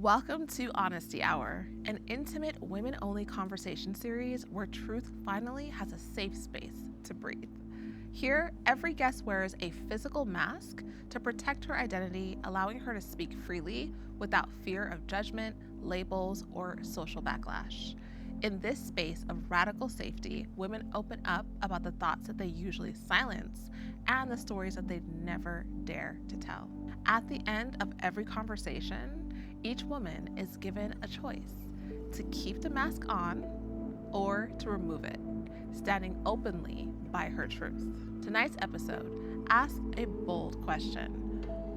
Welcome to Honesty Hour, an intimate women-only conversation series where truth finally has a safe space to breathe. Here, every guest wears a physical mask to protect her identity, allowing her to speak freely without fear of judgment, labels, or social backlash. In this space of radical safety, women open up about the thoughts that they usually silence and the stories that they'd never dare to tell. At the end of every conversation, each woman is given a choice to keep the mask on or to remove it, standing openly by her truth. Tonight's episode asks a bold question.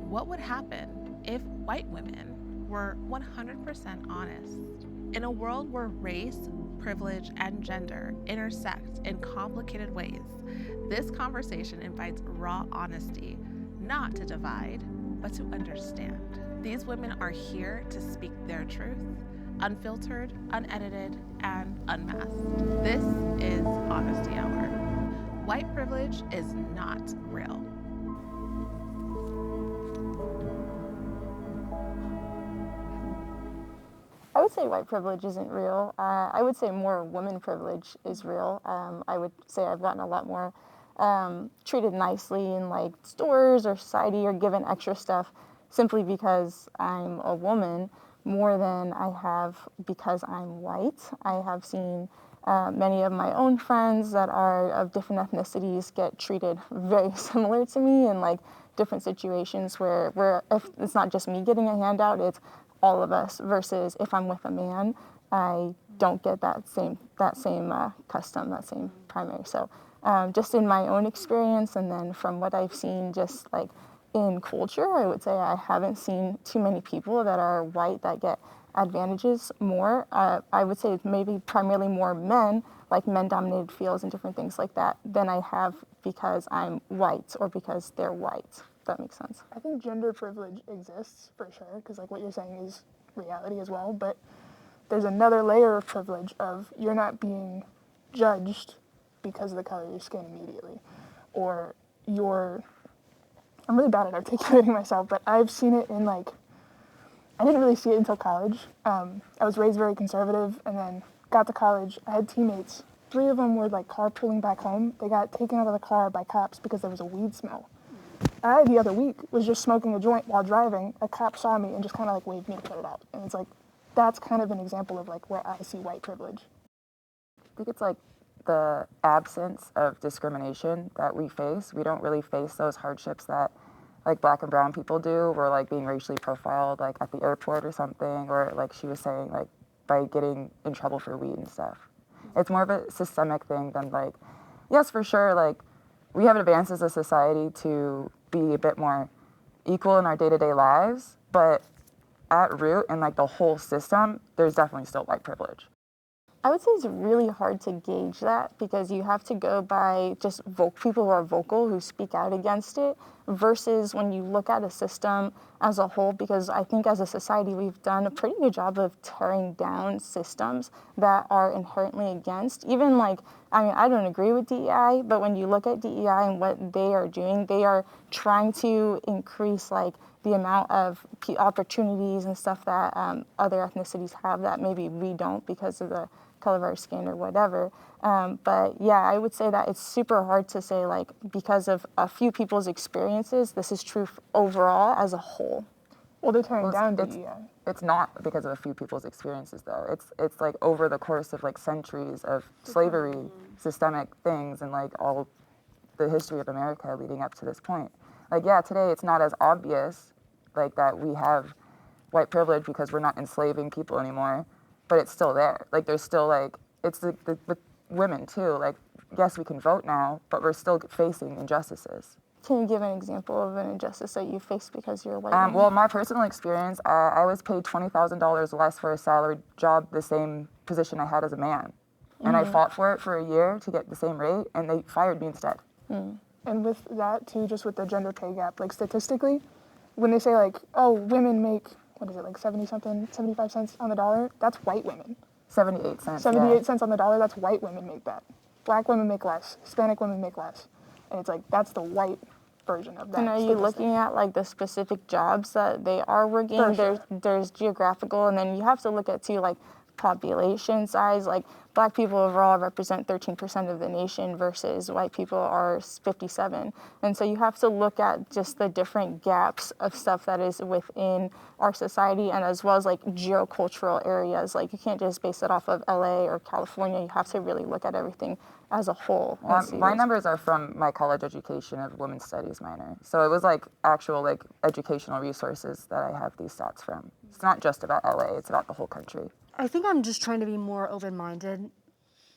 What would happen if white women were 100% honest? In a world where race, privilege, and gender intersect in complicated ways, this conversation invites raw honesty, not to divide, but to understand. These women are here to speak their truth, unfiltered, unedited, and unmasked. This is Honesty Hour. White privilege is not real. I would say white privilege isn't real. I would say more women privilege is real. I would say I've gotten a lot more treated nicely in like stores or society or given extra stuff simply because I'm a woman more than I have because I'm white. I have seen many of my own friends that are of different ethnicities get treated very similar to me in like different situations where if it's not just me getting a handout, it's all of us, versus if I'm with a man, I don't get that same custom, that same primary. So just in my own experience, and then from what I've seen just like in culture, I would say I haven't seen too many people that are white that get advantages more. I would say maybe primarily more men, like men-dominated fields and different things like that, than I have because I'm white or because they're white. If that makes sense. I think gender privilege exists for sure, because like what you're saying is reality as well, but there's another layer of privilege of you're not being judged because of the color of your skin immediately, or I'm really bad at articulating myself, but I've seen it in like, I didn't really see it until college. I was raised very conservative, and then got to college. I had teammates. 3 of them were like carpooling back home. They got taken out of the car by cops because there was a weed smell. I, the other week, was just smoking a joint while driving. A cop saw me and just kind of like waved me to put it out. And it's like, that's kind of an example of like where I see white privilege. I think it's like the absence of discrimination that we face. We don't really face those hardships that like black and brown people do. We're like being racially profiled like at the airport or something, or like she was saying, like by getting in trouble for weed and stuff. It's more of a systemic thing than like, yes, for sure, like we have advanced as a society to be a bit more equal in our day-to-day lives, but at root in like the whole system, there's definitely still white privilege. I would say it's really hard to gauge that because you have to go by just people who are vocal, who speak out against it, versus when you look at a system as a whole, because I think as a society we've done a pretty good job of tearing down systems that are inherently against. Even like, I mean, I don't agree with DEI, but when you look at DEI and what they are doing, they are trying to increase like the amount of opportunities and stuff that other ethnicities have that maybe we don't because of the color of our skin or whatever. But yeah, I would say that it's super hard to say like because of a few people's experiences, this is true overall as a whole. Well, they're tearing down DEI. It's not because of a few people's experiences though. It's like over the course of like centuries of slavery, systemic things, and like all the history of America leading up to this point. Like yeah, today it's not as obvious like that we have white privilege because we're not enslaving people anymore, but it's still there. Like there's still like, it's with women too. Like yes, we can vote now, but we're still facing injustices. Can you give an example of an injustice that you faced because you're a white woman? Well, my personal experience, I was paid $20,000 less for a salaried job, the same position I had as a man. And I fought for it for a year to get the same rate, and they fired me instead. And with that too, just with the gender pay gap, like statistically, when they say like, oh, women make, what is it, like 75 cents on the dollar, that's white women. 78 cents. 78 cents on the dollar, that's white women make that. Black women make less, Hispanic women make less. And it's like, that's the white version of that. And are you looking at like the specific jobs that they are working? For sure. There's geographical, and then you have to look at too like population size. Like Black people overall represent 13% of the nation versus white people are 57. And so you have to look at just the different gaps of stuff that is within our society, and as well as like geocultural areas. Like you can't just base it off of LA or California. You have to really look at everything as a whole. My numbers are from my college education of women's studies minor. So it was like actual like educational resources that I have these stats from. It's not just about LA, it's about the whole country. I think I'm just trying to be more open-minded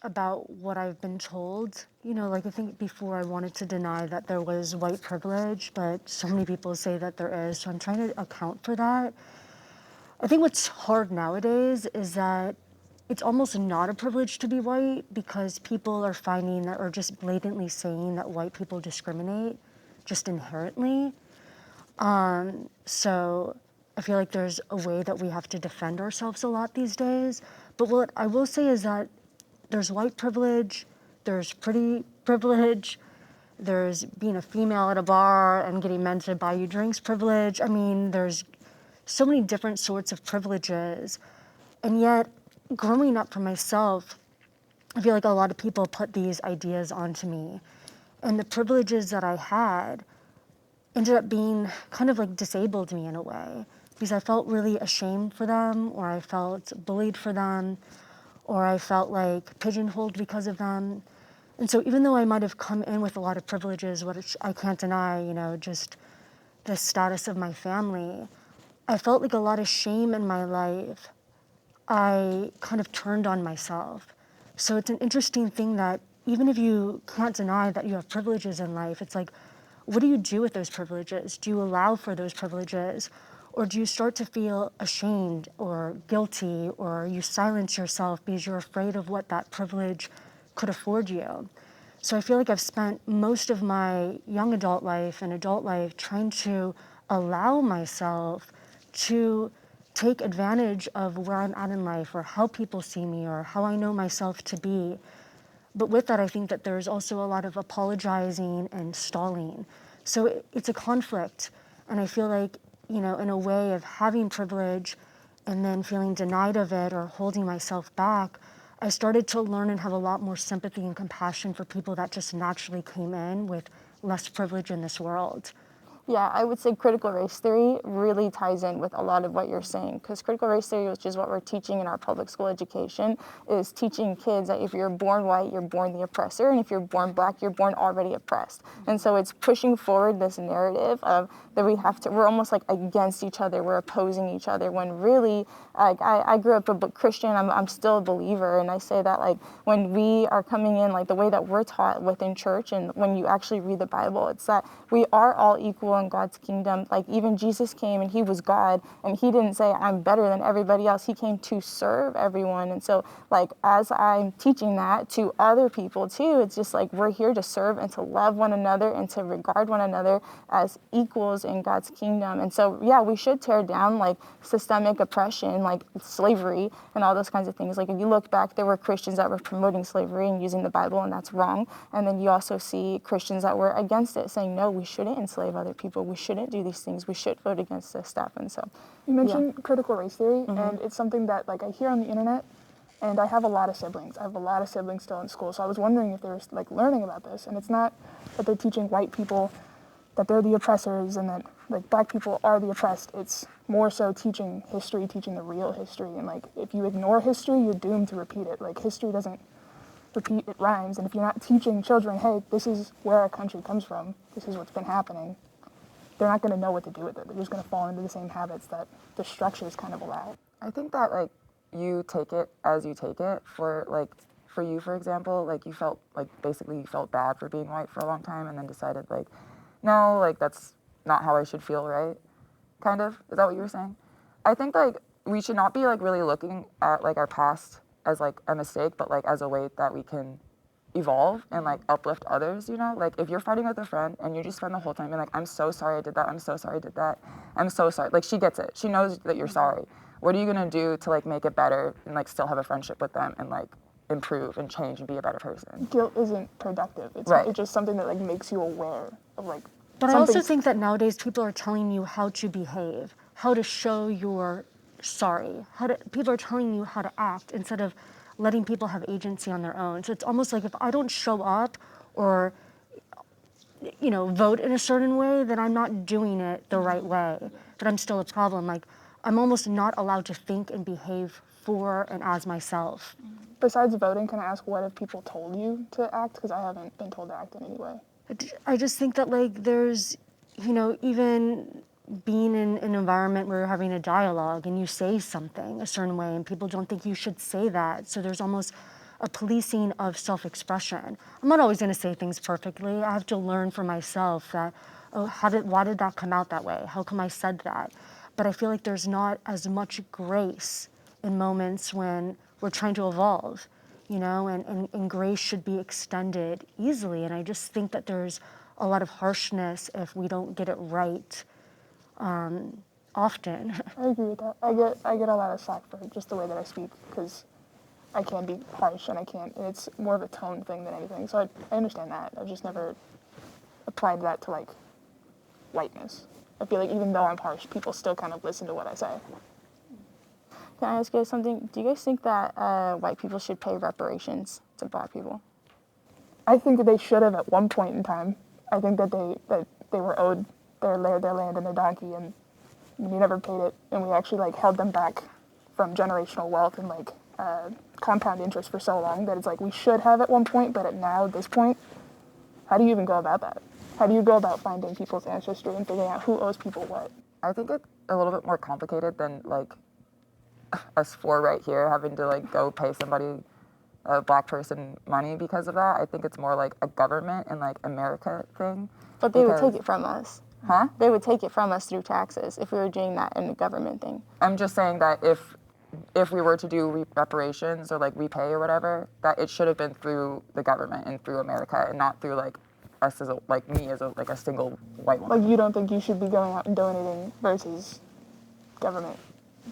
about what I've been told. You know, like I think before I wanted to deny that there was white privilege, but so many people say that there is, so I'm trying to account for that. I think what's hard nowadays is that it's almost not a privilege to be white because people are finding that, or just blatantly saying that white people discriminate just inherently. So I feel like there's a way that we have to defend ourselves a lot these days. But what I will say is that there's white privilege, there's pretty privilege, there's being a female at a bar and getting men to buy you drinks privilege. I mean, there's so many different sorts of privileges. And yet, growing up for myself, I feel like a lot of people put these ideas onto me. And the privileges that I had ended up being kind of like disabled me in a way, because I felt really ashamed for them, or I felt bullied for them, or I felt like pigeonholed because of them. And so even though I might have come in with a lot of privileges, which I can't deny, you know, just the status of my family, I felt like a lot of shame in my life. I kind of turned on myself. So it's an interesting thing that even if you can't deny that you have privileges in life, it's like, what do you do with those privileges? Do you allow for those privileges? Or do you start to feel ashamed or guilty, or you silence yourself because you're afraid of what that privilege could afford you? So I feel like I've spent most of my young adult life and adult life trying to allow myself to take advantage of where I'm at in life, or how people see me, or how I know myself to be. But with that, I think that there's also a lot of apologizing and stalling. So it's a conflict. And I feel like, you know, in a way of having privilege and then feeling denied of it or holding myself back, I started to learn and have a lot more sympathy and compassion for people that just naturally came in with less privilege in this world. Yeah, I would say critical race theory really ties in with a lot of what you're saying, because critical race theory, which is what we're teaching in our public school education, is teaching kids that if you're born white, you're born the oppressor, and if you're born Black, you're born already oppressed. And so it's pushing forward this narrative of that we're almost like against each other, we're opposing each other, when really, like I grew up a Christian, I'm still a believer, and I say that like when we are coming in, like the way that we're taught within church, and when you actually read the Bible, it's that we are all equal in God's kingdom. Like even Jesus came and he was God, and he didn't say I'm better than everybody else. He came to serve everyone. And so like as I'm teaching that to other people too, it's just like we're here to serve and to love one another and to regard one another as equals in God's kingdom. And so yeah, we should tear down like systemic oppression, like slavery and all those kinds of things. Like if you look back, there were Christians that were promoting slavery and using the Bible, and that's wrong. And then you also see Christians that were against it, saying no, we shouldn't enslave other people, we shouldn't do these things, we should vote against this stuff. And so you mentioned critical race theory, and it's something that like I hear on the internet, and I have a lot of siblings. I have a lot of siblings still in school, so I was wondering if they're like learning about this. And it's not that they're teaching white people that they're the oppressors and that like Black people are the oppressed. It's more so teaching history, teaching the real history. And like if you ignore history, you're doomed to repeat it. Like history doesn't repeat, it rhymes. And if you're not teaching children, hey, this is where our country comes from, this is what's been happening, they're not going to know what to do with it. They're just going to fall into the same habits that the structures kind of allow. I think that like you take it as you take it. For you, for example, like you felt like basically you felt bad for being white for a long time, and then decided like, no, like that's not how I should feel, right? Kind of. Is that what you were saying? I think like we should not be like really looking at like our past as like a mistake, but like as a way that we can evolve and like uplift others, you know? Like if you're fighting with a friend and you just spend the whole time being like, I'm so sorry I did that, I'm so sorry I did that, I'm so sorry. Like she gets it. She knows that you're sorry. What are you gonna do to like make it better and like still have a friendship with them and like improve and change and be a better person? Guilt isn't productive. It's, right. It's just something that like makes you aware of like But I also something's- think that nowadays people are telling you how to behave, how to show you're sorry, people are telling you how to act instead of letting people have agency on their own. So it's almost like if I don't show up or vote in a certain way, then I'm not doing it the right way, that I'm still a problem. Like, I'm almost not allowed to think and behave for and as myself. Besides voting, can I ask what have people told you to act? Because I haven't been told to act in any way. I just think that, like, there's, even being in an environment where you're having a dialogue and you say something a certain way and people don't think you should say that. So there's almost a policing of self-expression. I'm not always going to say things perfectly. I have to learn for myself that, why did that come out that way? How come I said that? But I feel like there's not as much grace in moments when we're trying to evolve, and grace should be extended easily. And I just think that there's a lot of harshness if we don't get it right often. I agree with that. I get a lot of slack for just the way that I speak because I can be harsh and it's more of a tone thing than anything. So I understand that. I've just never applied that to like whiteness. I feel like even though I'm harsh, people still kind of listen to what I say. Can I ask you guys something? Do you guys think that white people should pay reparations to black people? I think that they should have at one point in time. I think that they were owed their land and their donkey, and we never paid it, and we actually like held them back from generational wealth and like compound interest for so long that it's like we should have at one point, but at this point, how do you even go about that? How do you go about finding people's ancestry and figuring out who owes people what? I think it's a little bit more complicated than like us four right here having to like go pay somebody, a black person, money because of that. I think it's more like a government and like America thing. But they would take it from us. Huh? They would take it from us through taxes if we were doing that in the government thing. I'm just saying that if we were to do reparations or like repay or whatever, that it should have been through the government and through America and not through like us as me as a single white woman. Like you don't think you should be going out and donating versus government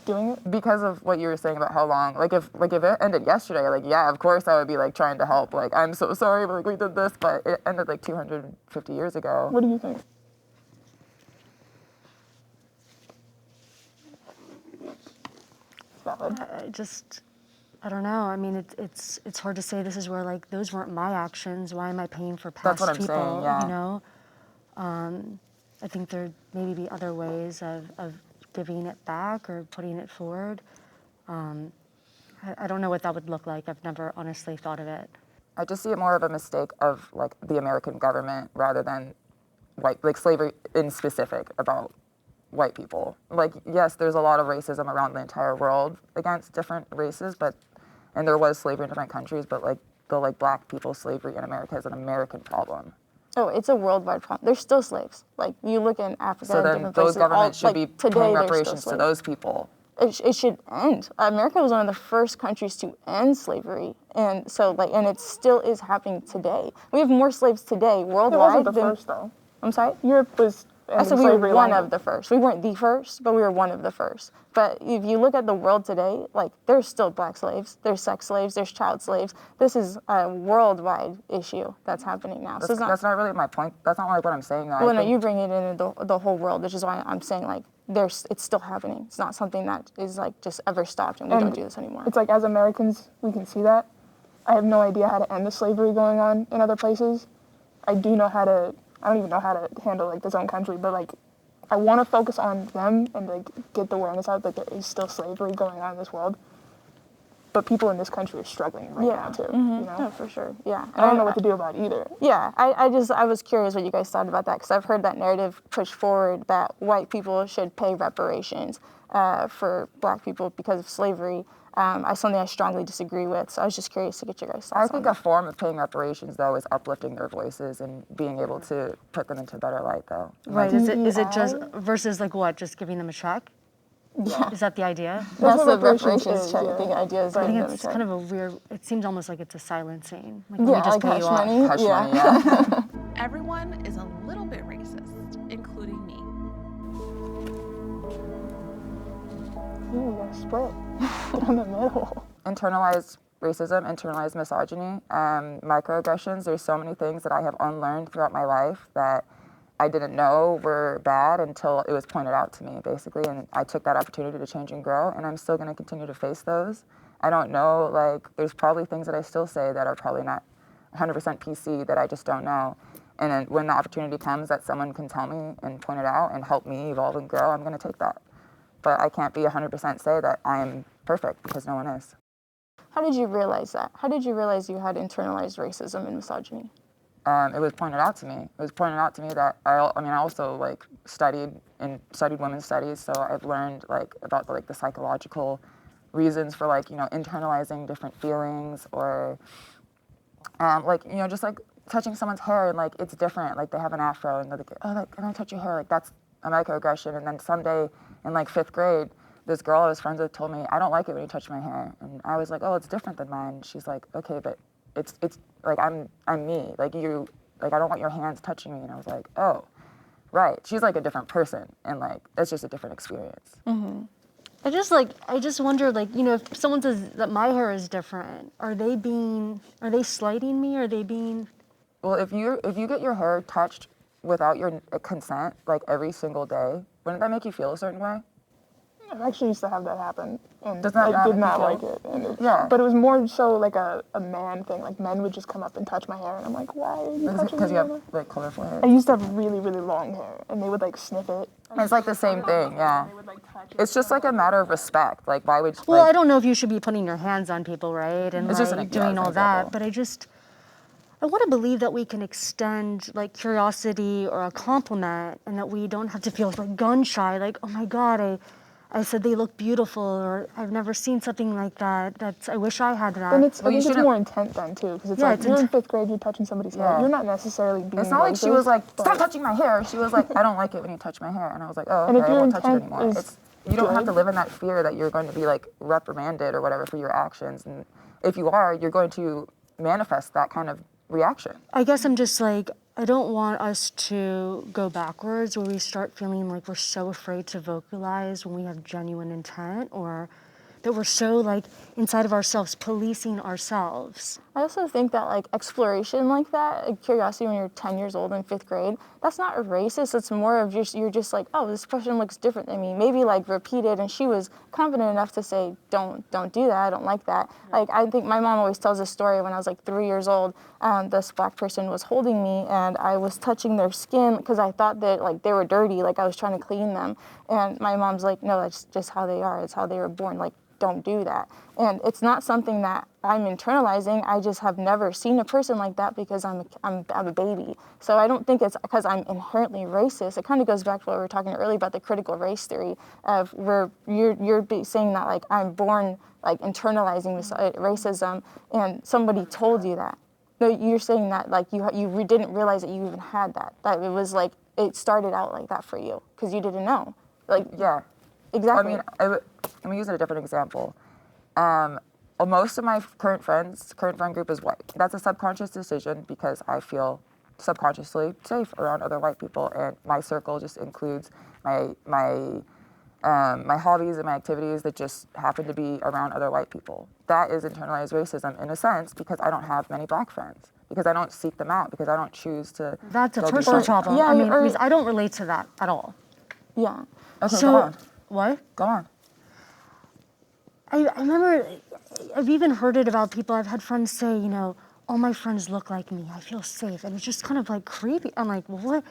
doing it? Because of what you were saying about how long, like if it ended yesterday, like yeah, of course I would be like trying to help. Like I'm so sorry, but like we did this, but it ended like 250 years ago. What do you think? Valid. I don't know. I mean, it's hard to say. This is where like those weren't my actions. Why am I paying for past That's what I'm people? saying, yeah. You know, I think there maybe be other ways of giving it back or putting it forward. I don't know what that would look like. I've never honestly thought of it. I just see it more of a mistake of like the American government rather than slavery in specific about white people. Like, yes, there's a lot of racism around the entire world against different races, and there was slavery in different countries, but like the black people's slavery in America is an American problem. Oh, it's a worldwide problem. There's still slaves. Like you look in Africa, So and then different those places, governments should like, be today, paying there's still reparations to slaves. those people. It should end. America was one of the first countries to end slavery, and so and it still is happening today. We have more slaves today worldwide It wasn't the than. first though. I'm sorry. Europe was. I said we were slavery one longer. of the first. We weren't the first, but we were one of the first. But if you look at the world today, like there's still black slaves, there's sex slaves, there's child slaves. This is a worldwide issue that's happening now. So That's not really my point. That's not like what I'm saying. Though. well, no, you bring it into the whole world, which is why I'm saying like it's still happening. It's not something that is like just ever stopped and we don't do this anymore. It's like as Americans, we can see that. I have no idea how to end the slavery going on in other places. I don't even know how to handle like this own country, but like I want to focus on them and like get the awareness out that there is still slavery going on in this world. But people in this country are struggling right now too. You know? No, for sure. Yeah. I don't know what to do about either. Yeah, I was curious what you guys thought about that because I've heard that narrative pushed forward that white people should pay reparations for black people because of slavery. Something I strongly disagree with, so I was just curious to get your guys' thoughts I on think that. a form of paying reparations, though, is uplifting their voices and being able to put them into a better light, though. Right? Is it just versus like what? Just giving them a check? Yeah. Is that the idea? That's what the reparations reparations is, check. yeah. I think idea is I giving think them a it's check. kind of a weird. It seems almost like it's a silencing. Like let me Yeah, just like pay hush you off. money. Hush Yeah. money, yeah. Everyone is a little bit racist, including me. Ooh, we gotta split. Get in the middle. Internalized racism, internalized misogyny, microaggressions. There's so many things that I have unlearned throughout my life that I didn't know were bad until it was pointed out to me, basically, and I took that opportunity to change and grow, and I'm still going to continue to face those. I don't know, like, there's probably things that I still say that are probably not 100% PC that I just don't know. And then when the opportunity comes that someone can tell me and point it out and help me evolve and grow, I'm going to take that. But I can't be 100% say that I am perfect, because no one is. How did you realize that? How did you realize you had internalized racism and misogyny? It was pointed out to me. It was pointed out to me that I also like studied women's studies, so I've learned like about the psychological reasons for internalizing different feelings, or just like touching someone's hair and like it's different. Like they have an afro and they're like, oh, like, can I touch your hair? Like that's a microaggression. And then someday in like 5th grade, this girl I was friends with told me, I don't like it when you touch my hair. And I was like, oh, it's different than mine. She's like, okay, but it's like I'm me. Like you, like I don't want your hands touching me. And I was like, oh, right. She's like a different person, and like it's just a different experience. Mm-hmm. I just wonder, like, you know, if someone says that my hair is different, are they slighting me? Are they being? Well, if you get your hair touched without your consent, like every single day, wouldn't that make you feel a certain way? I actually used to have that happen, and Does that I did not not make you like it. And Yeah. But it was more so like a man thing. Like men would just come up and touch my hair, and I'm like, why are you touching Because me? you have like colorful hair. I used to have really, really long hair, and they would like sniff it. It's like the same thing, yeah. They would like touch it. It's just like a matter of respect. Like why would Well, like, I don't know if you should be putting your hands on people, right? And It's like just an- yeah, doing it's an all that. example. But I want to believe that we can extend like curiosity or a compliment, and that we don't have to feel like gun shy. Like, oh my God, I said they look beautiful, or I've never seen something like that. I wish I had that. And I you think it's shouldn't- more intent then too, because it's Yeah, like it's you're in intent. 5th grade, you're touching somebody's hair. Yeah. You're not necessarily being It's not like she racist, was like, but- stop touching my hair. She was like, I don't like it when you touch my hair. And I was like, oh, And if okay, I your won't touch it intent anymore. is You don't have to good- live in that fear that you're going to be like reprimanded or whatever for your actions. And if you are, you're going to manifest that kind of reaction. I guess I'm just like, I don't want us to go backwards where we start feeling like we're so afraid to vocalize when we have genuine intent, or that we're so like inside of ourselves policing ourselves. I also think that like exploration like that, like curiosity when you're 10 years old in 5th grade, that's not racist. It's more of just, you're just like, oh, this person looks different than me. Maybe like repeated, and she was confident enough to say, don't do that, I don't like that. Like I think my mom always tells a story when I was like 3 years old, this black person was holding me and I was touching their skin because I thought that like they were dirty, like I was trying to clean them. And my mom's like, no, that's just how they are. It's how they were born. Like, don't do that. And it's not something that I'm internalizing. I just have never seen a person like that because I'm a baby. So I don't think it's because I'm inherently racist. It kind of goes back to what we were talking earlier about the critical race theory of where you're saying that like I'm born like internalizing this racism, and somebody told you that. No, you're saying that like you didn't realize that you even had that. That it was like it started out like that for you because you didn't know. Like Yeah. exactly. I mean, let me use a different example. Most of my current friend group is white. That's a subconscious decision because I feel subconsciously safe around other white people, and my circle just includes my hobbies and my activities that just happen to be around other white people. That is internalized racism in a sense because I don't have many black friends, because I don't seek them out, because I don't choose to. That's a go be personal friends. problem. Yeah, I mean, or- because I don't relate to that at all. yeah. Okay, So, go on. what? Go on. I remember, I've even heard it about people. I've had friends say, you know, all my friends look like me. I feel safe. And it's just kind of like creepy. I'm like, well, what?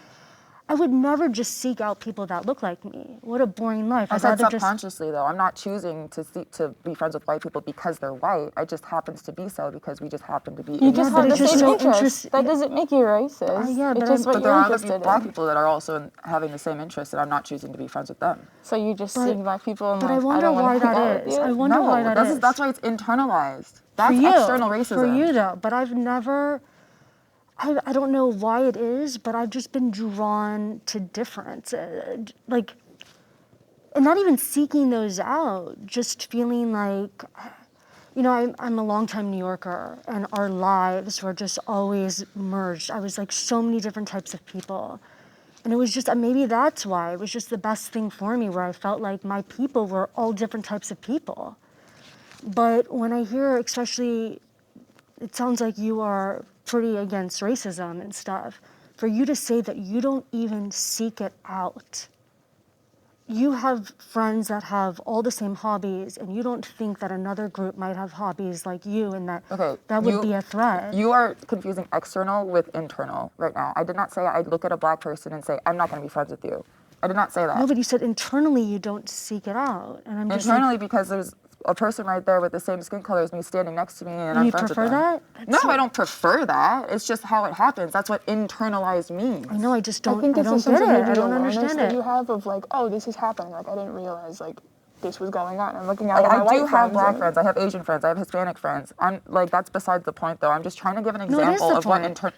I would never just seek out people that look like me. What a boring life. I I'd said rather just. subconsciously though. I'm not choosing to be friends with white people because they're white. It just happens to be so because we just happen to be. You just but have the it's just same so interests. That doesn't make you racist. yeah, it's but just I'm- what But there you're are other interested black in. people that are also having the same interests, and I'm not choosing to be friends with them. So you just But- see black people and but like, I wonder don't why want to hang out that with is. you. I wonder why that is. That's why it's internalized. That's For you, external racism. For you though, but I've never, I don't know why it is, but I've just been drawn to difference. Like, and not even seeking those out, just feeling like, you know, I'm a longtime New Yorker, and our lives were just always merged. I was like so many different types of people. And it was just, maybe that's why, it was just the best thing for me, where I felt like my people were all different types of people. But when I hear, especially, it sounds like you are pretty against racism and stuff. for you to say that you don't even seek it out. You have friends that have all the same hobbies, and you don't think that another group might have hobbies like you, and that would be a threat. You are confusing external with internal right now. I did not say I'd look at a black person and say, I'm not going to be friends with you. I did not say that. No, but you said internally you don't seek it out. And I'm just internally because there's a person right there with the same skin color as me standing next to me, and I'm you friends with prefer them. that? No, I don't prefer that. It's just how it happens. That's what internalized means. I know, I just don't, I think I it's don't a sense get of it. maybe I don't awareness understand that it. you have of like, oh, this is happening. Like, I didn't realize like this was going on. I'm looking at Like, all my I white do have black and- friends. I have Asian friends. I have Hispanic friends. I'm like, that's besides the point, though. I'm just trying to give an No, it is example the of what point.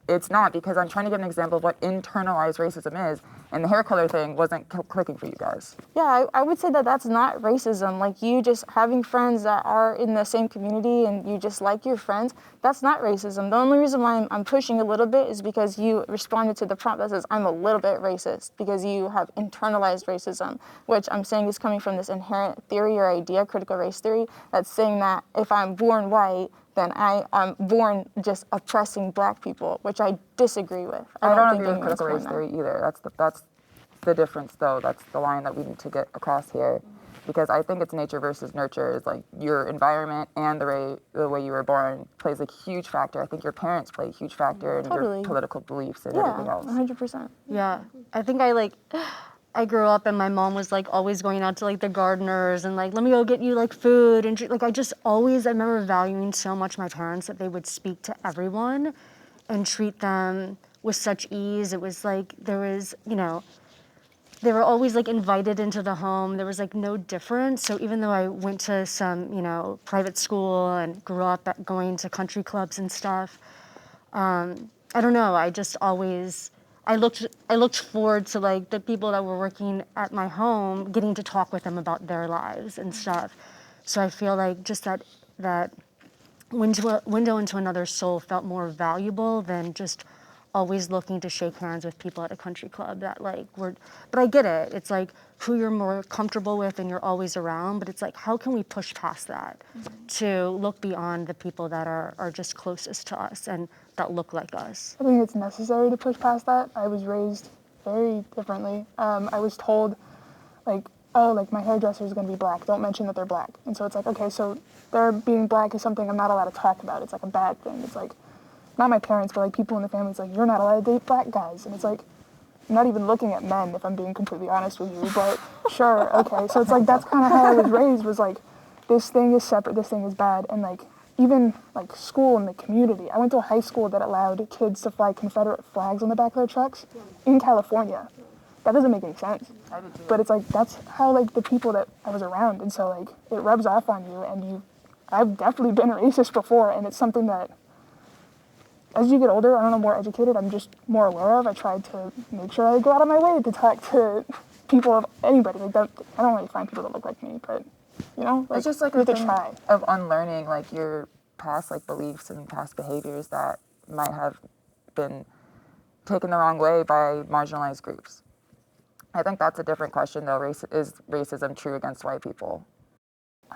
It's not, because I'm trying to give an example of what internalized racism is, and the hair color thing wasn't clicking for you guys. Yeah, I would say that that's not racism. Like, you just having friends that are in the same community and you just like your friends, that's not racism. The only reason why I'm pushing a little bit is because you responded to the prompt that says I'm a little bit racist, because you have internalized racism, which I'm saying is coming from this inherent theory or idea, critical race theory, that's saying that if I'm born white, then I'm born just oppressing black people, which I disagree with. I don't think agree with anyone's critical born race that. theory either. That's the difference, though. That's the line that we need to get across here, because I think it's nature versus nurture. Is like your environment and the way you were born plays a huge factor. I think your parents play a huge factor in Totally. your political beliefs and Yeah, everything else. 100%. Yeah, I think I grew up and my mom was like always going out to like the gardeners and like, let me go get you like food and like I remember valuing so much my parents that they would speak to everyone and treat them with such ease. It was like they were always like invited into the home. There was like no difference. So even though I went to some, private school and grew up going to country clubs and stuff, I don't know. I just always, I looked forward to like the people that were working at my home, getting to talk with them about their lives and stuff. So I feel like just that window into another soul felt more valuable than just always looking to shake hands with people at a country club that like were, but I get it. It's like who you're more comfortable with and you're always around, but it's like, how can we push past that to look beyond the people that are just closest to us and that look like us? I think it's necessary to push past that. I was raised very differently. I was told, like, oh, like my hairdresser is going to be black. Don't mention that they're black. And so it's like, okay, so their being black is something I'm not allowed to talk about. It's like a bad thing. It's like, not my parents, but like people in the family. It's like, you're not allowed to date black guys. And it's like, I'm not even looking at men, if I'm being completely honest with you. But sure, okay. So it's like, that's kind of how I was raised, was like, this thing is separate, this thing is bad. And like, even like school and the community. I went to a high school that allowed kids to fly Confederate flags on the back of their trucks in California. That doesn't make any sense. But it's like, that's how like the people that I was around. And so like, it rubs off on you, and I've definitely been racist before, and it's something that as you get older, I don't know, more educated, I'm just more aware of. I tried to make sure I go out of my way to talk to people of anybody. Like that, I don't really find people that look like me, but like, It's just like you a have to thing try. of unlearning like your past like beliefs and past behaviors that might have been taken the wrong way by marginalized groups. I think that's a different question, though. Is racism true against white people?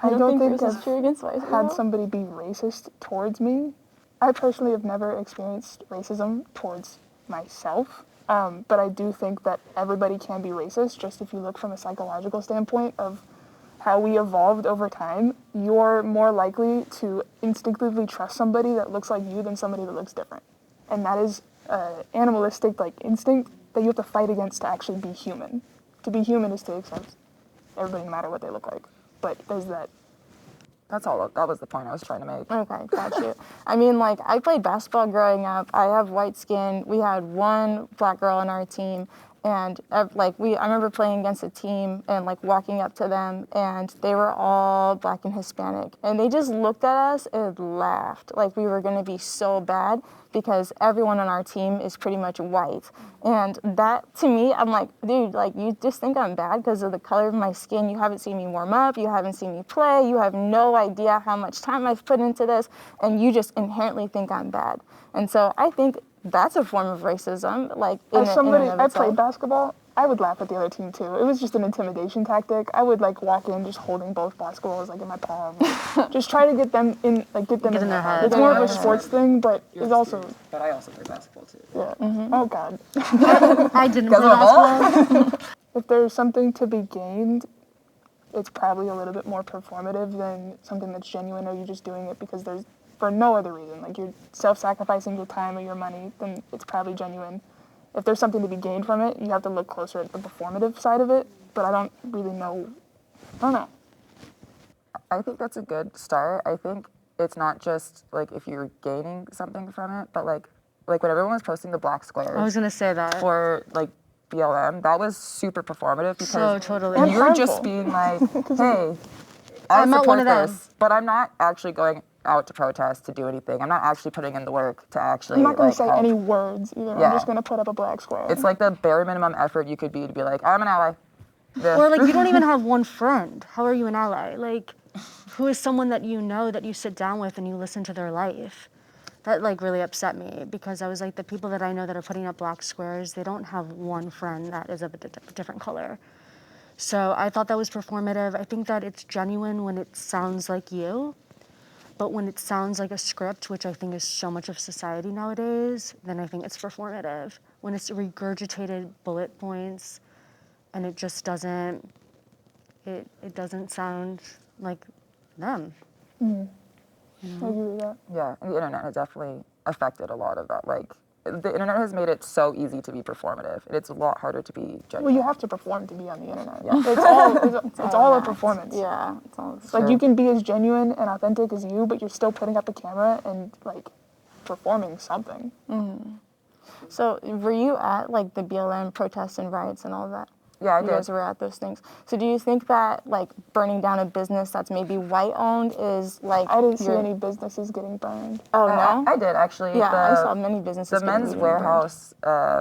I don't think race is I've true against white people. had somebody be racist towards me. I personally have never experienced racism towards myself, but I do think that everybody can be racist. Just if you look from a psychological standpoint of how we evolved over time, you're more likely to instinctively trust somebody that looks like you than somebody that looks different. And that is animalistic like instinct that you have to fight against to actually be human. To be human is to accept everybody no matter what they look like. But there's that. That's all. That was the point I was trying to make. Okay, got you. I mean, like, I played basketball growing up. I have white skin. We had one black girl on our team. And, I remember playing against a team and, like, walking up to them, and they were all black and Hispanic. And they just looked at us and laughed like we were going to be so bad because everyone on our team is pretty much white. And that, to me, I'm like, dude, like, you just think I'm bad because of the color of my skin. You haven't seen me warm up. You haven't seen me play. You have no idea how much time I've put into this. And you just inherently think I'm bad. And so I think that's a form of racism, like, As somebody, in and of I itself. played basketball, I would laugh at the other team too. It was just an intimidation tactic. I would like walk in just holding both basketballs like in my palm, just try to get them in, like get them Get in in their their head. head. It's more of a sports thing, but You're it's also serious, but I also play basketball too. yeah. Oh God. I didn't Because play of all? basketball. If there's something to be gained, it's probably a little bit more performative than something that's genuine, or you're just doing it because there's for no other reason. Like you're self-sacrificing your time or your money, then it's probably genuine. If there's something to be gained from it, you have to look closer at the performative side of it. But I don't really know. I don't know. I think that's a good start. I think it's not just like if you're gaining something from it, but like when everyone was posting the black squares I was gonna say that. for like BLM, that was super performative because So totally. And you're just harmful. being like, hey, I I'm not support one of them. this, but I'm not actually going out to protest to do anything. I'm not actually putting in the work to actually. I'm not going like, to say help. any words either. Yeah. I'm just going to put up a black square. It's like the bare minimum effort you could be to be like, I'm an ally. Yeah. Or like you don't even have one friend. How are you an ally? Like, who is someone that you know that you sit down with and you listen to their life? That like really upset me because I was like, the people that I know that are putting up black squares, they don't have one friend that is of a different color. So I thought that was performative. I think that it's genuine when it sounds like you, but when it sounds like a script, which I think is so much of society nowadays, then I think it's performative. When it's regurgitated bullet points and it just doesn't, it doesn't sound like them. I agree with that. Yeah, and the internet has definitely affected a lot of that. Like, the internet has made it so easy to be performative. It's a lot harder to be genuine. Well, you have to perform to be on the internet. Yeah. It's all a performance. Yeah, it's all. Like Sure. you can be as genuine and authentic as you, but you're still putting up a camera and like performing something. So were you at like the BLM protests and riots and all of that? Yeah, I You did. guys were at those things. So do you think that like burning down a business that's maybe white owned is like? I didn't see your- any businesses getting burned. Oh no. I did actually. Yeah, I The- saw many businesses. The getting men's looted and burned. warehouse,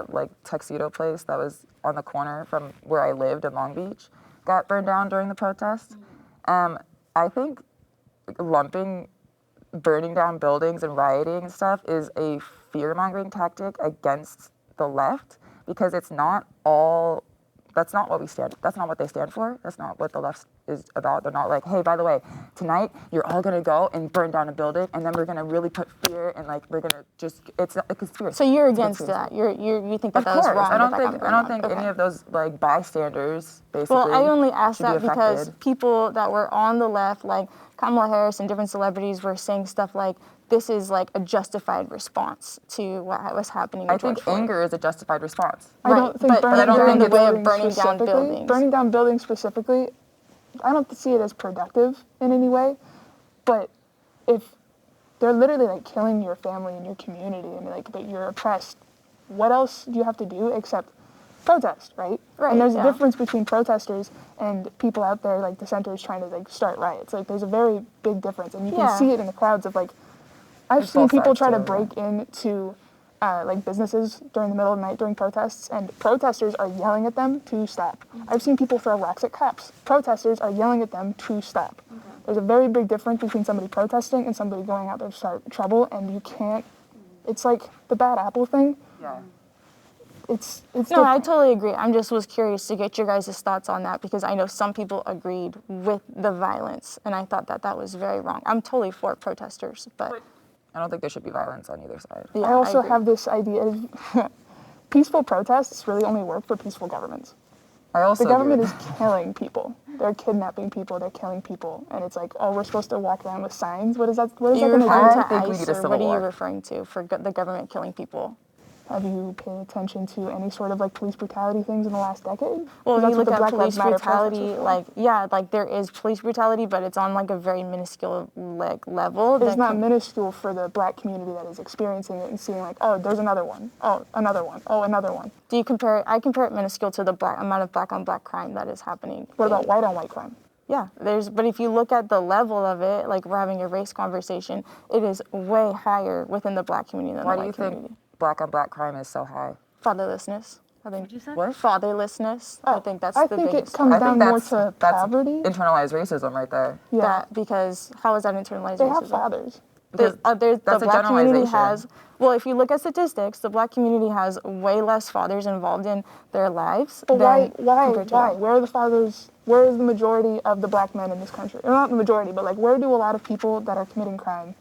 like tuxedo place that was on the corner from where I lived in Long Beach, got burned down during the protest. I think lumping burning down buildings and rioting and stuff is a fear-mongering tactic against the left because it's not all. That's not what we stand. That's not what they stand for. That's not what the left is about. They're not like, hey, by the way, tonight you're all gonna go and burn down a building, and then we're gonna really put fear and like we're gonna just. It's a conspiracy. So you're It's a against conspiracy. that? You think that Of that was course, wrong? I don't that that think got I don't burned think down? any Okay. of those like bystanders basically. Well, I only asked should be that because affected. people that were on the left, like Kamala Harris and different celebrities, were saying stuff like, "This is like a justified response to what was happening." I with George think Floyd." anger is a justified response. I don't Right, think but burning I don't down think the the way of buildings burning down specifically- buildings. Burning down buildings specifically, I don't see it as productive in any way. But if they're literally like killing your family and your community and like that you're oppressed, what else do you have to do except protest, right? Right, And there's yeah. a difference between protesters and people out there like dissenters trying to like start riots. Like there's a very big difference, and you Yeah. can see it in the crowds of like I've It's seen both people sides, try to too, break into like businesses during the middle of the night during protests, and protesters are yelling at them to stop. I've seen people throw rocks at cops. Protesters are yelling at them to stop. There's a very big difference between somebody protesting and somebody going out there to start trouble, and you can't. It's like the bad apple thing. Yeah. It's No, I different. totally agree. I'm just was curious to get your guys' thoughts on that because I know some people agreed with the violence, and I thought that that was very wrong. I'm totally for protesters, but I don't think there should be violence on either side. yeah, I also agree. have this idea of peaceful protests really only work for peaceful governments. I also The government agree. is killing people. They're kidnapping people. They're killing people, and it's like, oh, we're supposed to walk around with signs. What is that? What is that You're going to referring do? I to think we ICE, need a or civil what are you war. referring to for the government killing people? Have you paid attention to any sort of like police brutality things in the last decade? Well, if That's you what look the at Black police Lives Matter brutality, protests are for. like, yeah, like there is police brutality, but it's on like a very minuscule like level. It's that not can- minuscule for the black community that is experiencing it and seeing like, oh, there's another one. Oh, another one. Oh, another one. Do you compare it? I compare it minuscule to the amount of black on black crime that is happening. What about white on white crime? Yeah, but if you look at the level of it, like we're having a race conversation, it is way higher within the black community than Why the do you white think community. black on black crime is so high? Fatherlessness. I think. What'd you say? What? Fatherlessness. I think that's I the think biggest. it comes I down think more that's to poverty. internalized racism right there. Yeah, That because how is that internalized they have racism? fathers. There's the That's a Black community generalization. has, well, if you look at statistics, the Black community has way less fathers involved in their lives But than why, compared to why? white. Where are the fathers, where is the majority of the Black men in this country? Or not the majority, but like where do a lot of people that are committing crime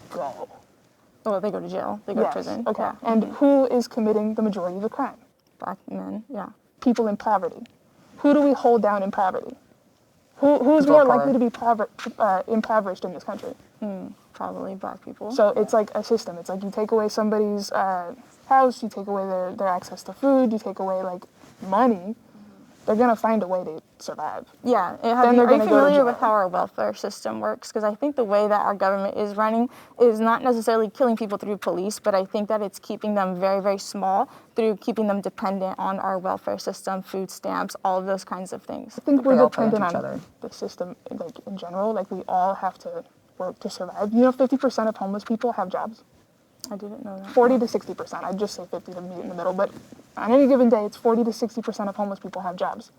go? Well, they go to jail. They go to prison. Okay. Yeah. And who is committing the majority of the crime? Black men. Yeah. People in poverty. Who do we hold down in poverty? Who's People more of color. likely to be impoverished in this country? Probably Black people. So it's like a system. It's like you take away somebody's house, you take away their access to food, you take away like money. They're gonna find a way to survive. Yeah. Then Are they're you gonna go to familiar with jail. how our welfare system works? Because I think the way that our government is running is not necessarily killing people through police, but I think that it's keeping them very, very small through keeping them dependent on our welfare system, food stamps, all of those kinds of things. I think we're They all play into dependent each on other. the system, like in general. Like we all have to work to survive. You know, 50% of homeless people have jobs. I didn't know that. 40 to 60%. I'd just say 50 to meet in the middle. But on any given day, it's 40 to 60% of homeless people have jobs.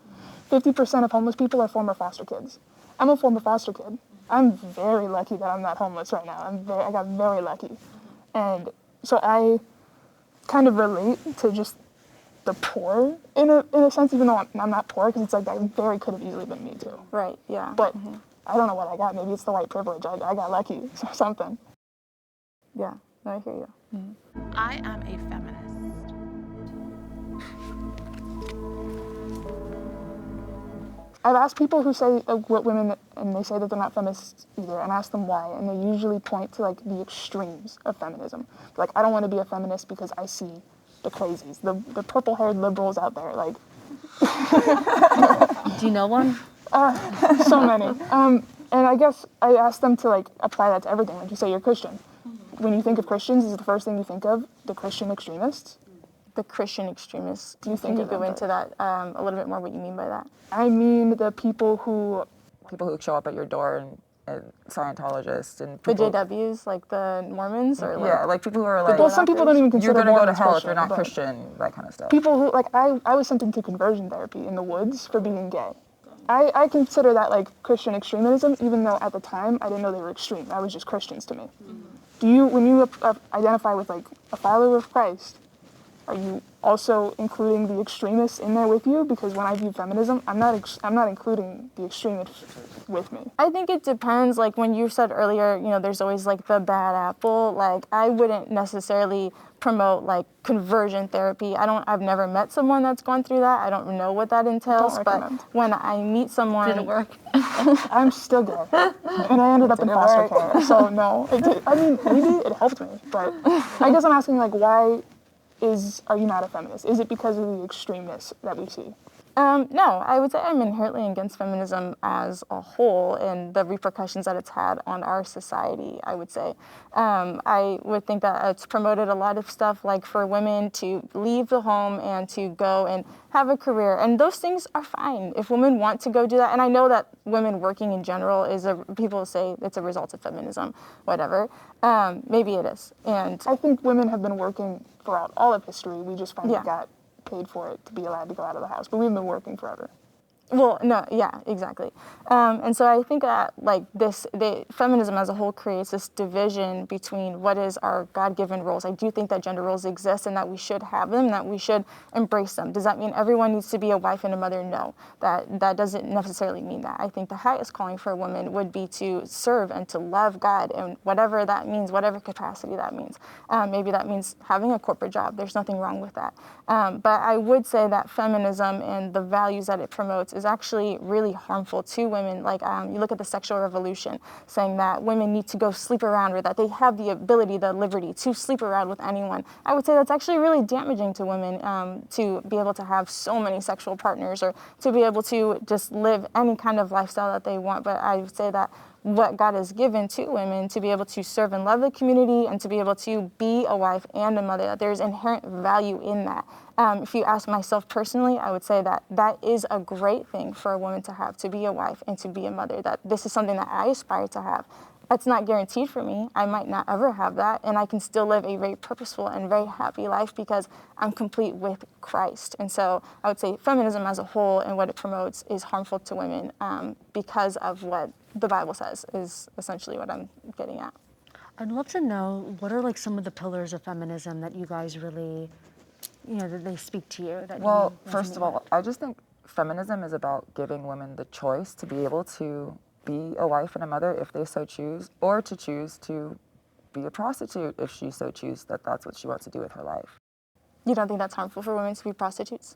50% of homeless people are former foster kids. I'm a former foster kid. I'm very lucky that I'm not homeless right now. I got very lucky. And so I kind of relate to just the poor in a sense, even though I'm not poor, because it's like that very could have easily been me too. Right, yeah. But I don't know what I got. Maybe it's the white privilege. I got lucky or something. Yeah, no, I hear you. I am a feminist. I've asked people who say what women, and they say that they're not feminists either, and ask them why, and they usually point to like the extremes of feminism. Like, I don't want to be a feminist because I see the crazies, the purple-haired liberals out there, like Do you know one? so many. And I guess I asked them to like apply that to everything. Like you say, you're Christian. When you think of Christians, is the first thing you think of the Christian extremists? The Christian extremists. Do you think Can you of go them into that a little bit more, what you mean by that? I mean the people who People who show up at your door and Scientologists and The people. JWs, like the Mormons, or like Yeah, like people who are like, well, some people don't even you're consider gonna go to Mormons hell if Christian, you're not but Christian, that kind of stuff. people who like I was sent into conversion therapy in the woods for being gay. I consider that like Christian extremism, even though at the time I didn't know they were extreme. That was just Christians to me. Do you, when you identify with like a follower of Christ, are you also including the extremists in there with you? Because when I view feminism, I'm not including the extremists with me. I think it depends. Like when you said earlier, you know, there's always like the bad apple. Like I wouldn't necessarily promote like conversion therapy. I've never met someone that's gone through that. I don't know what that entails. But recommend. when I meet someone, Did it work? I'm still gay, and I ended up in foster care. So no, I mean maybe it helped me, but I guess I'm asking like why are you not a feminist? Is it because of the extremeness that we see? No, I would say I'm inherently against feminism as a whole and the repercussions that it's had on our society, I would say. I would think that it's promoted a lot of stuff like for women to leave the home and to go and have a career. And those things are fine if women want to go do that. And I know that women working in general people say it's a result of feminism, whatever. Maybe it is. And I think women have been working throughout all of history. We just finally Yeah. got paid for it to be allowed to go out of the house, but we've been working forever. Well, no, yeah, exactly. And so I think that like feminism as a whole creates this division between what is our God-given roles. I do think that gender roles exist and that we should have them, that we should embrace them. Does that mean everyone needs to be a wife and a mother? No, that doesn't necessarily mean that. I think the highest calling for a woman would be to serve and to love God, and whatever that means, whatever capacity that means. Maybe that means having a corporate job. There's nothing wrong with that. But I would say that feminism and the values that it promotes is actually really harmful to women. Like you look at the sexual revolution, saying that women need to go sleep around, or that they have the ability, the liberty to sleep around with anyone. I would say that's actually really damaging to women, to be able to have so many sexual partners, or to be able to just live any kind of lifestyle that they want. But I would say that what God has given to women to be able to serve and love the community and to be able to be a wife and a mother, that there's inherent value in that. If you ask myself personally, I would say that that is a great thing for a woman to have, to be a wife and to be a mother, that this is something that I aspire to have. That's not guaranteed for me. I might not ever have that, and I can still live a very purposeful and very happy life because I'm complete with Christ. And so I would say feminism as a whole and what it promotes is harmful to women because of what the Bible says, is essentially what I'm getting at. I'd love to know what are like some of the pillars of feminism that you guys really, that they speak to you. That Well, you first resonate of all, I just think feminism is about giving women the choice to be able to be a wife and a mother if they so choose, or to choose to be a prostitute if she so chooses that that's what she wants to do with her life. You don't think that's harmful for women to be prostitutes?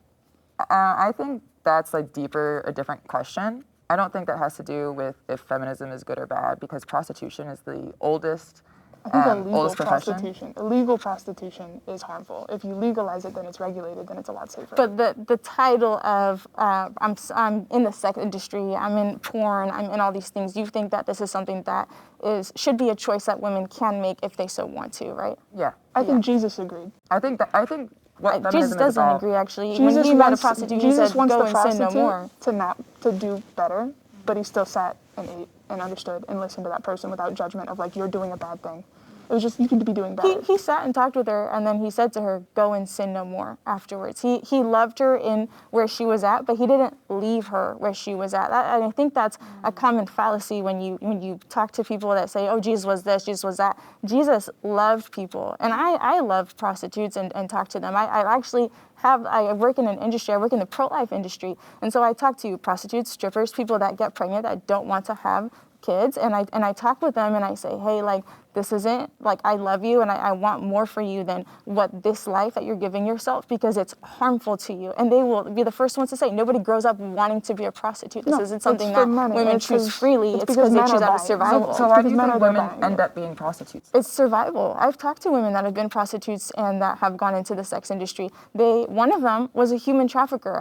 I think that's like a different question. I don't think that has to do with if feminism is good or bad, because prostitution is the oldest I think oldest profession. illegal prostitution is harmful. If you legalize it, then it's regulated, then it's a lot safer. But the title of I'm in the sex industry, I'm in porn, I'm in all these things. You think that this is something that should be a choice that women can make if they so want to, right? Yeah. I think Jesus agreed. I think what feminism Jesus is doesn't about, agree, actually. Jesus When he met a wants, prostitute, Jesus he said, wants go the and sin no more. prostitute to not to do better, but he still sat and ate and understood and listened to that person without judgment of like, you're doing a bad thing. It was just, you could be doing better. He sat and talked with her, and then he said to her, go and sin no more afterwards. He loved her in where she was at, but he didn't leave her where she was at. And I think that's a common fallacy when you talk to people that say, oh, Jesus was this, Jesus was that. Jesus loved people. And I love prostitutes and talk to them. I actually I work in an industry, I work in the pro-life industry. And so I talk to prostitutes, strippers, people that get pregnant that don't want to have kids, and I talk with them and I say, hey, like, this isn't, like, I love you and I want more for you than what this life that you're giving yourself, because it's harmful to you. And they will be the first ones to say, nobody grows up wanting to be a prostitute. This isn't something that women choose freely. It's because they choose out of survival. So why do you think women end up being prostitutes? It's survival. I've talked to women that have been prostitutes and that have gone into the sex industry. One of them was a human trafficker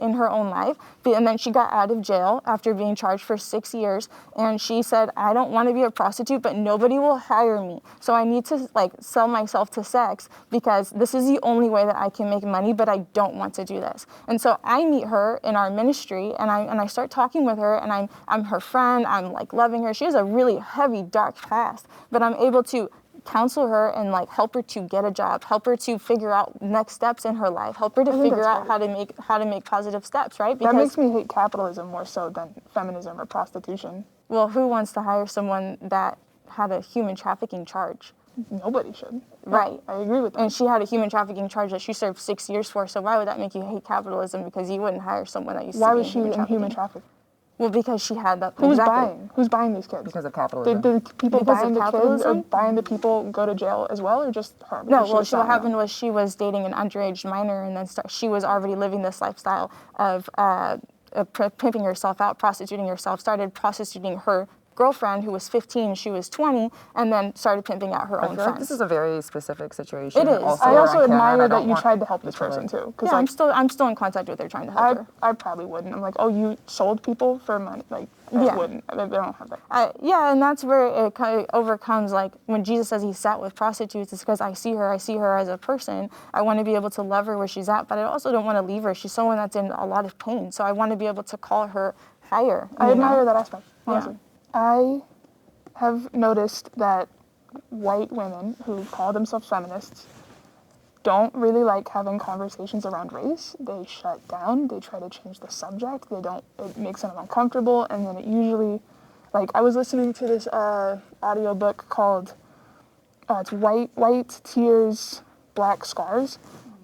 in her own life, and then she got out of jail after being charged for 6 years. And she said, I don't want to be a prostitute, but nobody will hire me. So I need to like sell myself to sex because this is the only way that I can make money, but I don't want to do this. And so I meet her in our ministry and I start talking with her, and I'm her friend. I'm like loving her. She has a really heavy, dark past, but I'm able to counsel her and like help her to get a job, help her to figure out next steps in her life, help her to figure out how to make positive steps, right? Because that makes me hate capitalism more so than feminism or prostitution. Well, who wants to hire someone that had a human trafficking charge? Nobody should. Right. I agree with that. And she had a human trafficking charge that she served 6 years for, so why would that make you hate capitalism? Because you wouldn't hire someone that used why to be was she in human trafficking? Well, because she had that. Who's exactly. buying? Who's buying these kids? Because of capitalism. Did the people Because buying of the kids capitalism? or buying the people go to jail as well, or just her? No, Because well, what happened was she was dating an underage minor, and then she was already living this lifestyle of pimping herself out, prostituting herself, started prostituting her girlfriend who was 15, she was 20, and then started pimping out her own I feel friends. like this is a very specific situation. It is. I also admire that you tried to help this person too. Yeah, like, I'm still in contact with her, trying to help her. I probably wouldn't. I'm like, oh, you sold people for money? Like, I wouldn't. They don't have that. Yeah, and that's where it kind of overcomes, like, when Jesus says he sat with prostitutes, it's because I see her as a person. I want to be able to love her where she's at, but I also don't want to leave her. She's someone that's in a lot of pain, so I want to be able to call her higher. I admire that aspect, honestly. Yeah. I have noticed that white women who call themselves feminists don't really like having conversations around race. They shut down, they try to change the subject, it makes them uncomfortable, and then it usually, like, I was listening to this audiobook called, it's White Tears, Black Scars,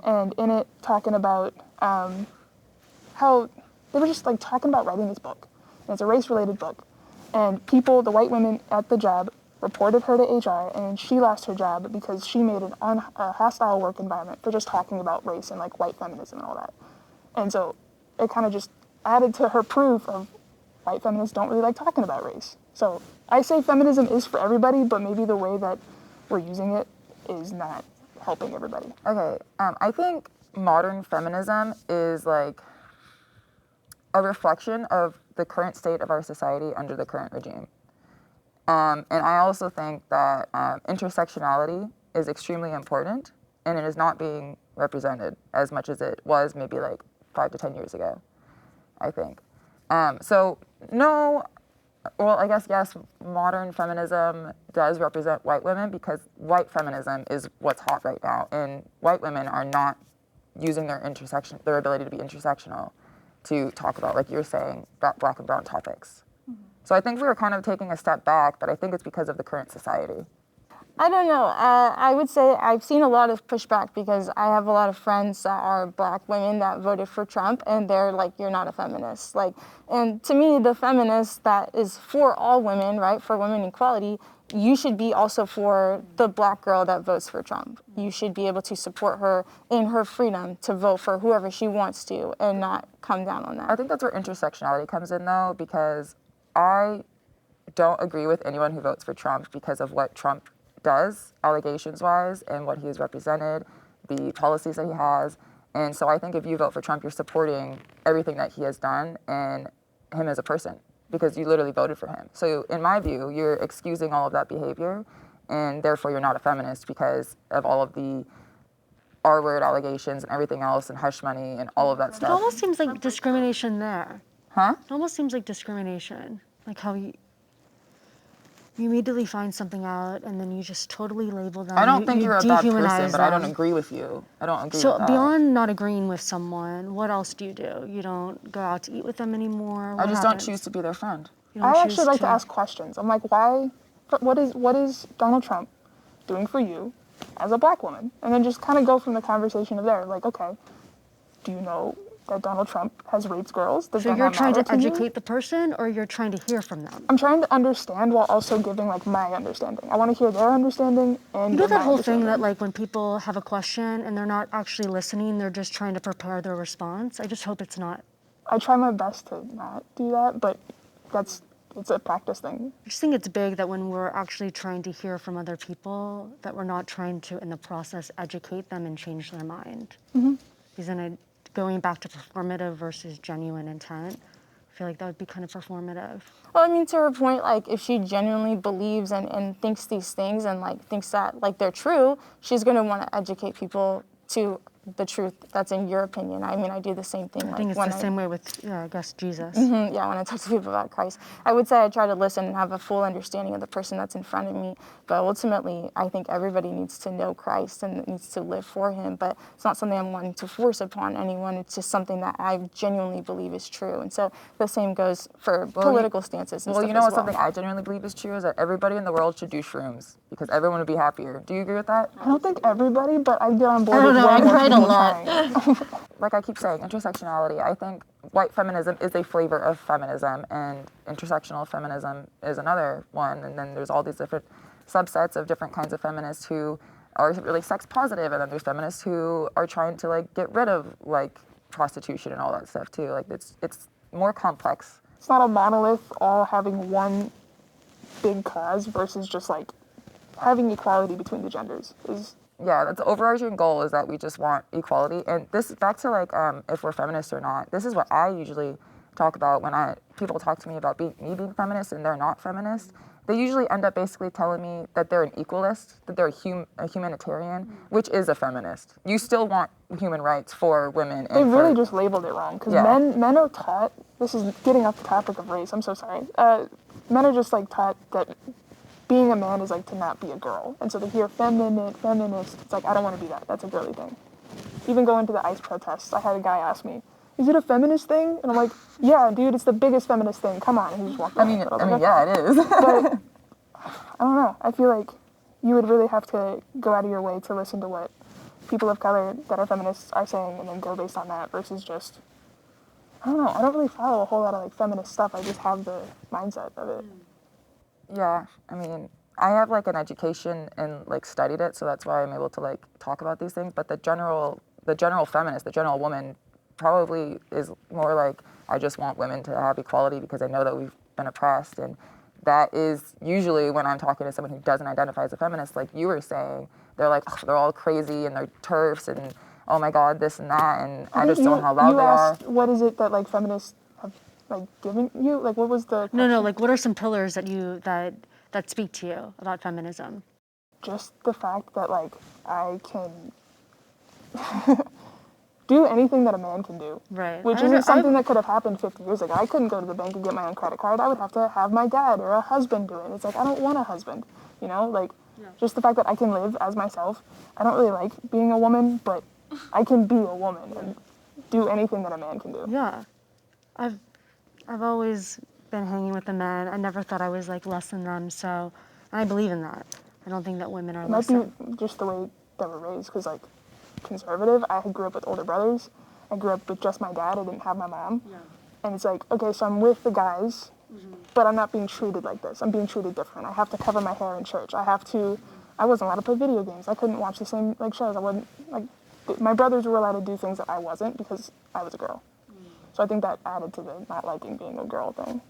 and in it talking about how they were just like talking about writing this book. And it's a race-related book. And the white women at the job reported her to HR, and she lost her job because she made a hostile work environment for just talking about race and like white feminism and all that. And so it kind of just added to her proof of white feminists don't really like talking about race. So I say feminism is for everybody, but maybe the way that we're using it is not helping everybody. Okay, I think modern feminism is like a reflection of the current state of our society under the current regime. And I also think that intersectionality is extremely important, and it is not being represented as much as it was maybe like 5 to 10 years ago, I think. So no, well, I guess yes, modern feminism does represent white women because white feminism is what's hot right now, and white women are not using their ability to be intersectional to talk about, like you're saying, black and brown topics. Mm-hmm. So I think we were kind of taking a step back, but I think it's because of the current society. I don't know. I would say I've seen a lot of pushback because I have a lot of friends that are black women that voted for Trump, and they're like, "You're not a feminist." Like, and to me, the feminist that is for all women, right, for women equality, you should be also for the black girl that votes for Trump. You should be able to support her in her freedom to vote for whoever she wants to, and not come down on that. I think that's where intersectionality comes in, though, because I don't agree with anyone who votes for Trump because of what Trump does, allegations-wise, and what he has represented, the policies that he has. And so I think if you vote for Trump, you're supporting everything that he has done and him as a person because you literally voted for him. So in my view, you're excusing all of that behavior, and therefore you're not a feminist because of all of the R-word allegations and everything else and hush money and all of that It stuff. almost seems like discrimination there. Huh? It almost seems like discrimination, like how you immediately find something out and then you just totally label them. I don't think you're a bad person, dehumanize but I don't them. agree with you. I don't agree So with that. beyond not agreeing with someone, what else do? You don't go out to eat with them anymore? I What just happens? don't choose to be their friend. You don't I choose actually like to ask questions. I'm like, why? What is Donald Trump doing for you as a black woman? And then just kind of go from the conversation of there. Like, okay, do you know that Donald Trump has raped girls? Does So that you're not trying to matter you? educate the person, or you're trying to hear from them? I'm trying to understand while also giving like my understanding. I want to hear their understanding and You know give that my whole thing that understanding. like when people have a question and they're not actually listening, they're just trying to prepare their response? I just hope it's not. I try my best to not do that, but it's a practice thing. I just think it's big that when we're actually trying to hear from other people, that we're not trying to, in the process, educate them and change their mind. Because then going back to performative versus genuine intent, I feel like that would be kind of performative. Well, I mean, to her point, like, if she genuinely believes and thinks these things and, like, thinks that, like, they're true, she's going to want to educate people to the truth that's in your opinion. I mean, I do the same thing. I think it's when the same way with, I guess, Jesus. Yeah, when I talk to people about Christ, I would say I try to listen and have a full understanding of the person that's in front of me. But ultimately, I think everybody needs to know Christ and needs to live for him. But it's not something I'm wanting to force upon anyone. It's just something that I genuinely believe is true. And so the same goes for political stances and Well, stuff you know as what? well. Something I genuinely believe is true is that everybody in the world should do shrooms because everyone would be happier. Do you agree with that? I don't think everybody, but I get on board I don't with know, way I more cried a people lot. trying. Like I keep saying, intersectionality. I think white feminism is a flavor of feminism, and intersectional feminism is another one. And then there's all these different subsets of different kinds of feminists who are really sex positive, and then there's feminists who are trying to like get rid of like prostitution and all that stuff too. Like it's more complex. It's not a monolith all having one big cause versus just like having equality between the genders is Yeah, that's the overarching goal is that we just want equality. And this back to like if we're feminists or not. This is what I usually talk about when people talk to me about me being feminist and they're not feminist. They usually end up basically telling me that they're an equalist, that they're a humanitarian, which is a feminist. You still want human rights for women. they And really for, just labeled it wrong because Yeah. men are taught. This is getting off the topic of race. I'm so sorry. Men are just like taught that being a man is like to not be a girl, and so they hear feminist. It's like I don't want to be that. That's a girly thing. Even going to the ICE protests, I had a guy ask me, "Is it a feminist thing?" And I'm like, "Yeah, dude, it's the biggest feminist thing. Come on." And he just walked away. But I was like, yeah, it is. but I don't know. I feel like you would really have to go out of your way to listen to what people of color that are feminists are saying and then go based on that versus just, I don't know. I don't really follow a whole lot of like feminist stuff. I just have the mindset of it. Yeah, I mean, I have like an education and like studied it, so that's why I'm able to like talk about these things. But the general feminist, the general woman, probably is more like I just want women to have equality because I know that we've been oppressed, and that is usually when I'm talking to someone who doesn't identify as a feminist, like you were saying, they're like they're all crazy and they're TERFs and oh my God, this and that, and I just don't know how loud you they are. asked, what is it that like feminists have like given you? Like what was the No, question? like what are some pillars that speak to you about feminism? Just the fact that like I can do anything that a man can do. Right. Which isn't something that could have happened 50 years ago. I couldn't go to the bank and get my own credit card. I would have to have my dad or a husband do it. It's like, I don't want a husband, you know? Like, just the fact that I can live as myself. I don't really like being a woman, but I can be a woman and do anything that a man can do. Yeah. I've always been hanging with the men. I never thought I was like less than them, so I believe in that. I don't think that women are It might less. be just the way that we're raised, because like conservative, I grew up with older brothers. I grew up with just my dad. I didn't have my mom. Yeah. And it's like, okay, so I'm with the guys, but I'm not being treated like this. I'm being treated different. I have to cover my hair in church. I wasn't allowed to play video games. I couldn't watch the same like shows. I wasn't like, my brothers were allowed to do things that I wasn't because I was a girl. So I think that added to the not liking being a girl thing.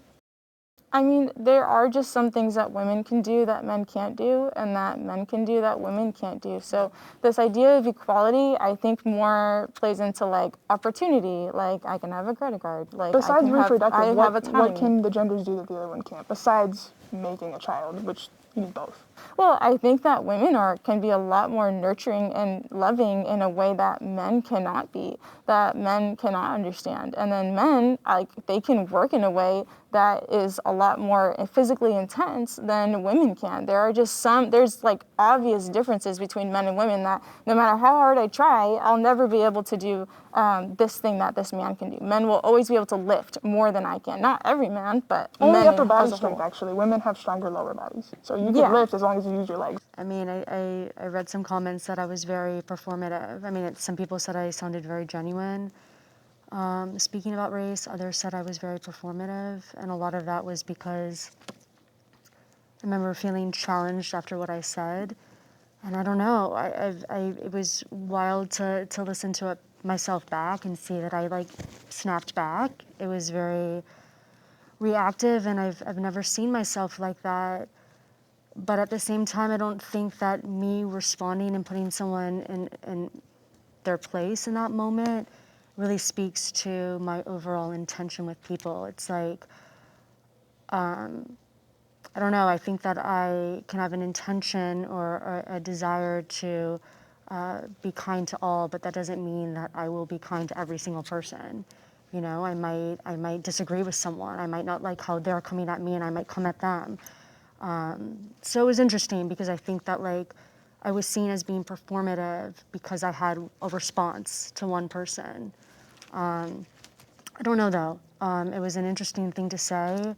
I mean, there are just some things that women can do that men can't do, and that men can do that women can't do. So this idea of equality, I think, more plays into like opportunity. Like I can have a credit card. Like Besides I reproductive, have what autonomy. can the genders do that the other one can't? Besides making a child, which you need both. Well, I think that women can be a lot more nurturing and loving in a way that men cannot be, that men cannot understand. And then men, like, they can work in a way that is a lot more physically intense than women can. There's like obvious differences between men and women that no matter how hard I try, I'll never be able to do this thing that this man can do. Men will always be able to lift more than I can. Not every man, but Only men upper body as a strength, whole. actually. Women have stronger lower bodies. So you can Yeah. lift as long as you use your legs. I mean, I read some comments that I was very performative. I mean, some people said I sounded very genuine. Speaking about race, others said I was very performative, and a lot of that was because I remember feeling challenged after what I said, and I don't know. It was wild to listen to it myself back and see that I like snapped back. It was very reactive, and I've never seen myself like that. But at the same time, I don't think that me responding and putting someone in their place in that moment really speaks to my overall intention with people. It's like, I don't know, I think that I can have an intention or a desire to be kind to all, but that doesn't mean that I will be kind to every single person. You know, I might disagree with someone. I might not like how they're coming at me, and I might come at them. So it was interesting because I think that like I was seen as being performative because I had a response to one person. I don't know though. It was an interesting thing to say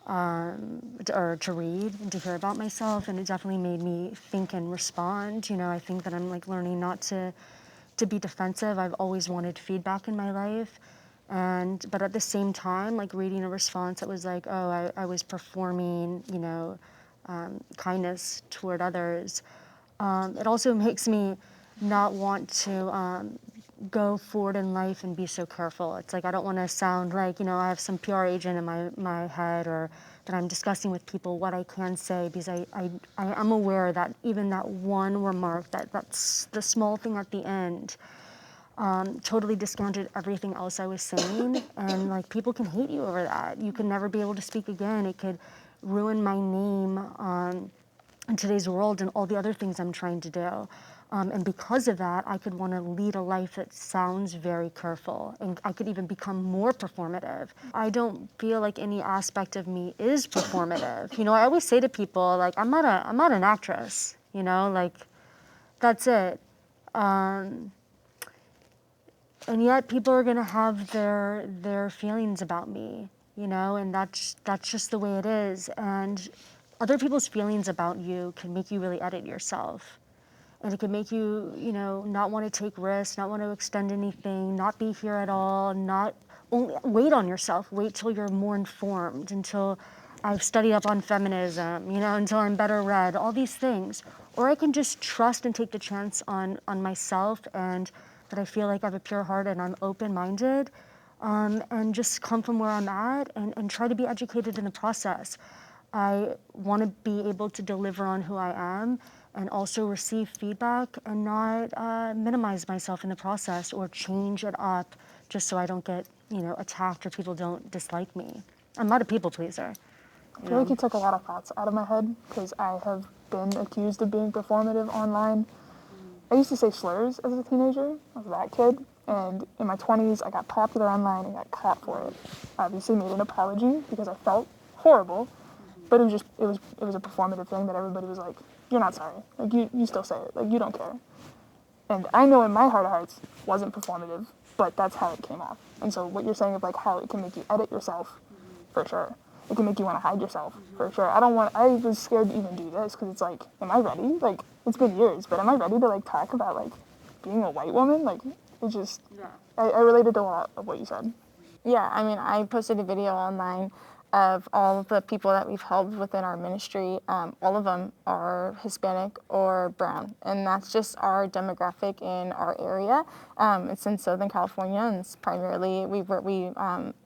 or to read and to hear about myself, and it definitely made me think and respond. You know, I think that I'm like learning not to be defensive. I've always wanted feedback in my life. But at the same time, like reading a response that was like, oh, I was performing, you know, kindness toward others. It also makes me not want to go forward in life and be so careful. It's like I don't want to sound like, you know, I have some PR agent in my head, or that I'm discussing with people what I can say, because I am aware that even that one remark, that's the small thing at the end, totally discounted everything else I was saying. And like people can hate you over that. You could never be able to speak again. It could ruin my name in today's world and all the other things I'm trying to do. And because of that, I could want to lead a life that sounds very careful, and I could even become more performative. I don't feel like any aspect of me is performative. You know, I always say to people, like, I'm not an actress, you know, like, that's it. And yet people are gonna have their feelings about me, you know, and that's just the way it is. And other people's feelings about you can make you really edit yourself. And it can make you, you know, not want to take risks, not want to extend anything, not be here at all, not only wait on yourself, wait till you're more informed, until I've studied up on feminism, you know, until I'm better read, all these things. Or I can just trust and take the chance on myself, and that I feel like I have a pure heart and I'm open-minded, and just come from where I'm at and try to be educated in the process. I want to be able to deliver on who I am, and also receive feedback and not minimize myself in the process or change it up just so I don't get, you know, attacked or people don't dislike me. I'm not a people pleaser. I feel like you took a lot of thoughts out of my head, because I have been accused of being performative online. I used to say slurs as a teenager. I was that kid. And in my 20s, I got popular online and got caught for it. I obviously made an apology because I felt horrible, but it was a performative thing that everybody was like, you're not sorry. Like, you still say it. Like, you don't care. And I know in my heart of hearts, it wasn't performative, but that's how it came off. And so what you're saying of like how it can make you edit yourself, for sure. it can make you want to hide yourself, for sure. I was scared to even do this, because it's like, am I ready? Like, it's been years, but am I ready to, like, talk about, like, being a white woman? Like, it just, I related to a lot of what you said. Yeah, I mean, I posted a video online of all of the people that we've helped within our ministry. All of them are Hispanic or brown, and that's just our demographic in our area. It's in Southern California, and it's primarily we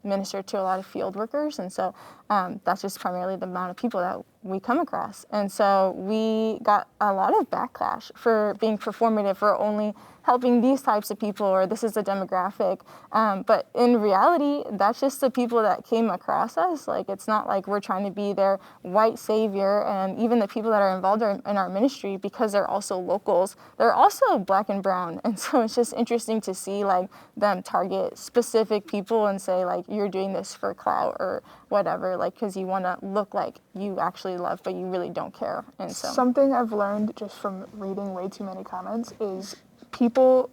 minister to a lot of field workers, and so that's just primarily the amount of people that we come across. And so we got a lot of backlash for being performative, for only helping these types of people, or this is a demographic. But in reality, that's just the people that came across us. Like, it's not like we're trying to be their white savior. And even the people that are involved in our ministry, because they're also locals, they're also black and brown. And so it's just interesting to see like them target specific people and say like, you're doing this for clout or whatever, like, because you want to look like you actually love, but you really don't care. And so something I've learned just from reading way too many comments is people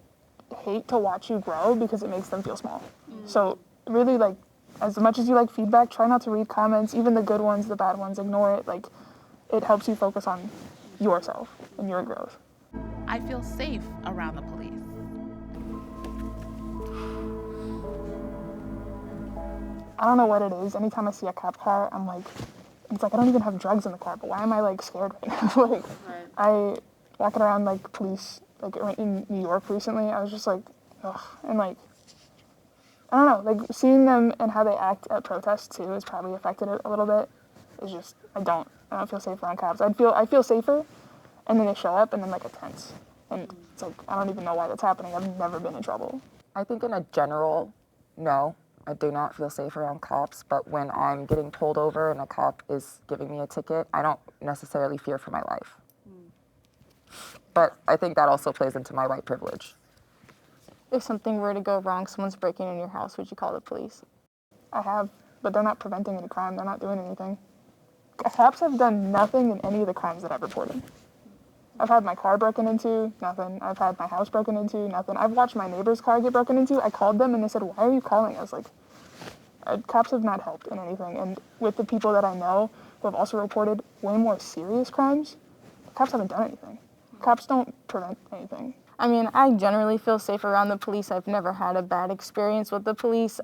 hate to watch you grow because it makes them feel small. So really, like, as much as you like feedback, try not to read comments, even the good ones, the bad ones, ignore it. Like, it helps you focus on yourself and your growth. I feel safe around the police. I don't know what it is. Anytime I see a cop car, I'm like, it's like I don't even have drugs in the car, but why am I like scared right now? Like, I walking around like police, like in New York recently, I was just like, ugh, and like, I don't know, like seeing them and how they act at protests too has probably affected it a little bit. It's just I don't feel safe around cops. I feel safer, and then they show up and then like it's tense, and it's like I don't even know why that's happening. I've never been in trouble. I think in a general, no, I do not feel safe around cops, but when I'm getting pulled over and a cop is giving me a ticket, I don't necessarily fear for my life. But I think that also plays into my white privilege. if something were to go wrong, someone's breaking in your house, would you call the police? I have, but they're not preventing any crime. They're not doing anything. Cops have done nothing in any of the crimes that I've reported. I've had my car broken into, nothing. I've had my house broken into, nothing. I've watched my neighbor's car get broken into. I called them and they said, "Why are you calling?" I was like, cops have not helped in anything. And with the people that I know who have also reported way more serious crimes, cops haven't done anything. Cops don't prevent anything. I mean, I generally feel safe around the police. I've never had a bad experience with the police.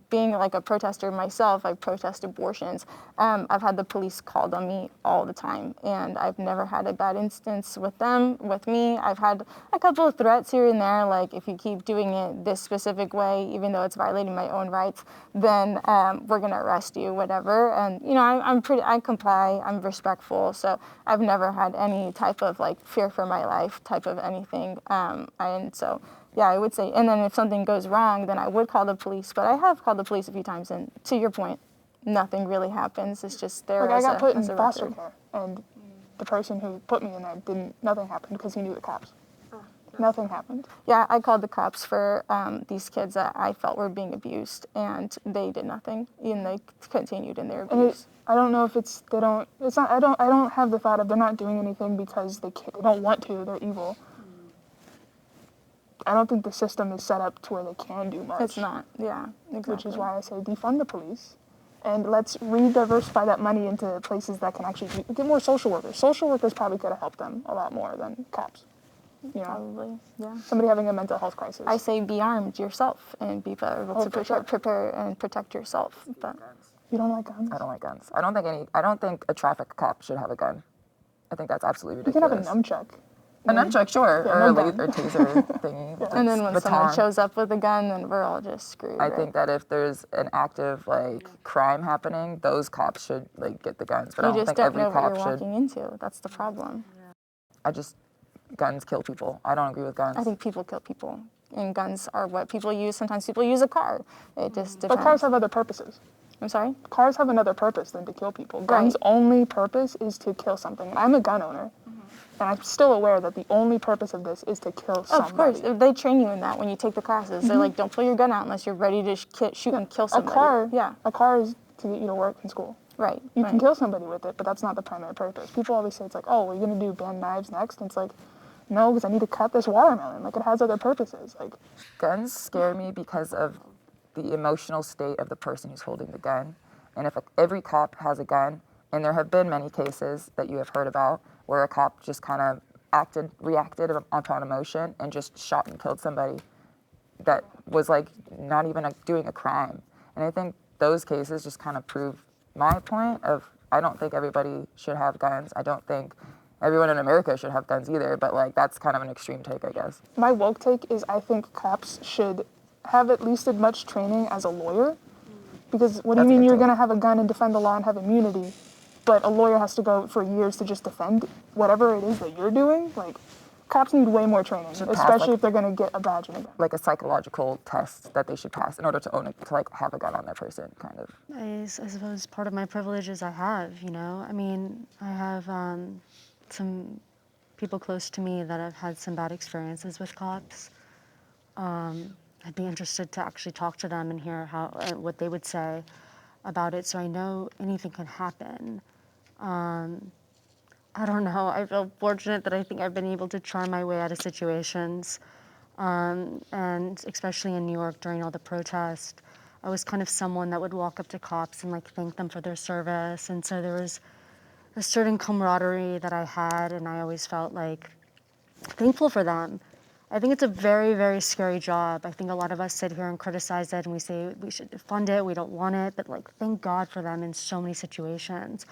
Being like a protester myself, I protest abortions. I've had the police called on me all the time, and I've never had a bad instance with them, with me. I've had a couple of threats here and there, like if you keep doing it this specific way, even though it's violating my own rights, then we're gonna arrest you, whatever. And you know, I comply, I'm respectful, so I've never had any type of like fear for my life type of anything. And so, yeah, I would say, and then if something goes wrong, then I would call the police, but I have called the police a few times, and to your point, nothing really happens. It's just there Like as I got put in as a foster record. care, and the person who put me in there nothing happened because he knew the cops. Nothing happened. Yeah, I called the cops for these kids that I felt were being abused, and they did nothing, and they continued in their abuse. I don't know if I don't have the thought of they're not doing anything because they don't want to, they're evil. I don't think the system is set up to where they can do much. It's not, yeah, exactly. Which is why I say defund the police, and let's re-diversify that money into places that can actually get more social workers. Social workers probably could have helped them a lot more than cops. You know, Probably, yeah. somebody having a mental health crisis. I say be armed yourself and be able to prepare and protect yourself. But You don't like guns? I don't like guns. I don't think a traffic cop should have a gun. I think that's absolutely You can ridiculous. have a nunchuck. A nunchuck, sure, Yeah, or no a gun. or taser thing. and then when someone baton. shows up with a gun, then we're all just screwed. I right? think that if there's an active like crime happening, those cops should like get the guns. But I you don't just think don't every know what cop you're should. walking into. That's the problem. Guns kill people. I don't agree with guns. I think people kill people, and guns are what people use. Sometimes people use a car. It just depends. But cars have other purposes. I'm sorry? Cars have another purpose than to kill people. Guns' only purpose is to kill something. I'm a gun owner, and I'm still aware that the only purpose of this is to kill somebody. Of course, they train you in that when you take the classes. They're like, don't pull your gun out unless you're ready to shoot and kill somebody. A car is to get you to work and school. Right. You can kill somebody with it, but that's not the primary purpose. People always say it's like, oh, we're gonna do ban knives next, and it's like, no, because I need to cut this watermelon. Like, it has other purposes. Like, Guns scare me because of the emotional state of the person who's holding the gun. And if every cop has a gun, and there have been many cases that you have heard about where a cop just kind of reacted upon emotion and just shot and killed somebody that was like not even doing a crime. And I think those cases just kind of prove my point of I don't think everybody should have guns. I don't think everyone in America should have guns either, but like that's kind of an extreme take, I guess. My woke take is I think cops should have at least as much training as a lawyer. Because what do you mean you're going to have a gun and defend the law and have immunity, but a lawyer has to go for years to just defend whatever it is that you're doing? Like, cops need way more training, especially if they're going to get a badge and a gun. Like a psychological test that they should pass in order to own it, to like have a gun on their person, kind of. I suppose part of my privilege is I have, you know. I mean, I have some people close to me that have had some bad experiences with cops. I'd be interested to actually talk to them and hear what they would say about it, so I know anything can happen. I don't know, I feel fortunate that I think I've been able to charm my way out of situations, and especially in New York during all the protests, I was kind of someone that would walk up to cops and like thank them for their service, and so there was a certain camaraderie that I had, and I always felt like thankful for them. I think it's a very, very scary job. I think a lot of us sit here and criticize it and we say we should fund it, we don't want it, but like thank God for them in so many situations.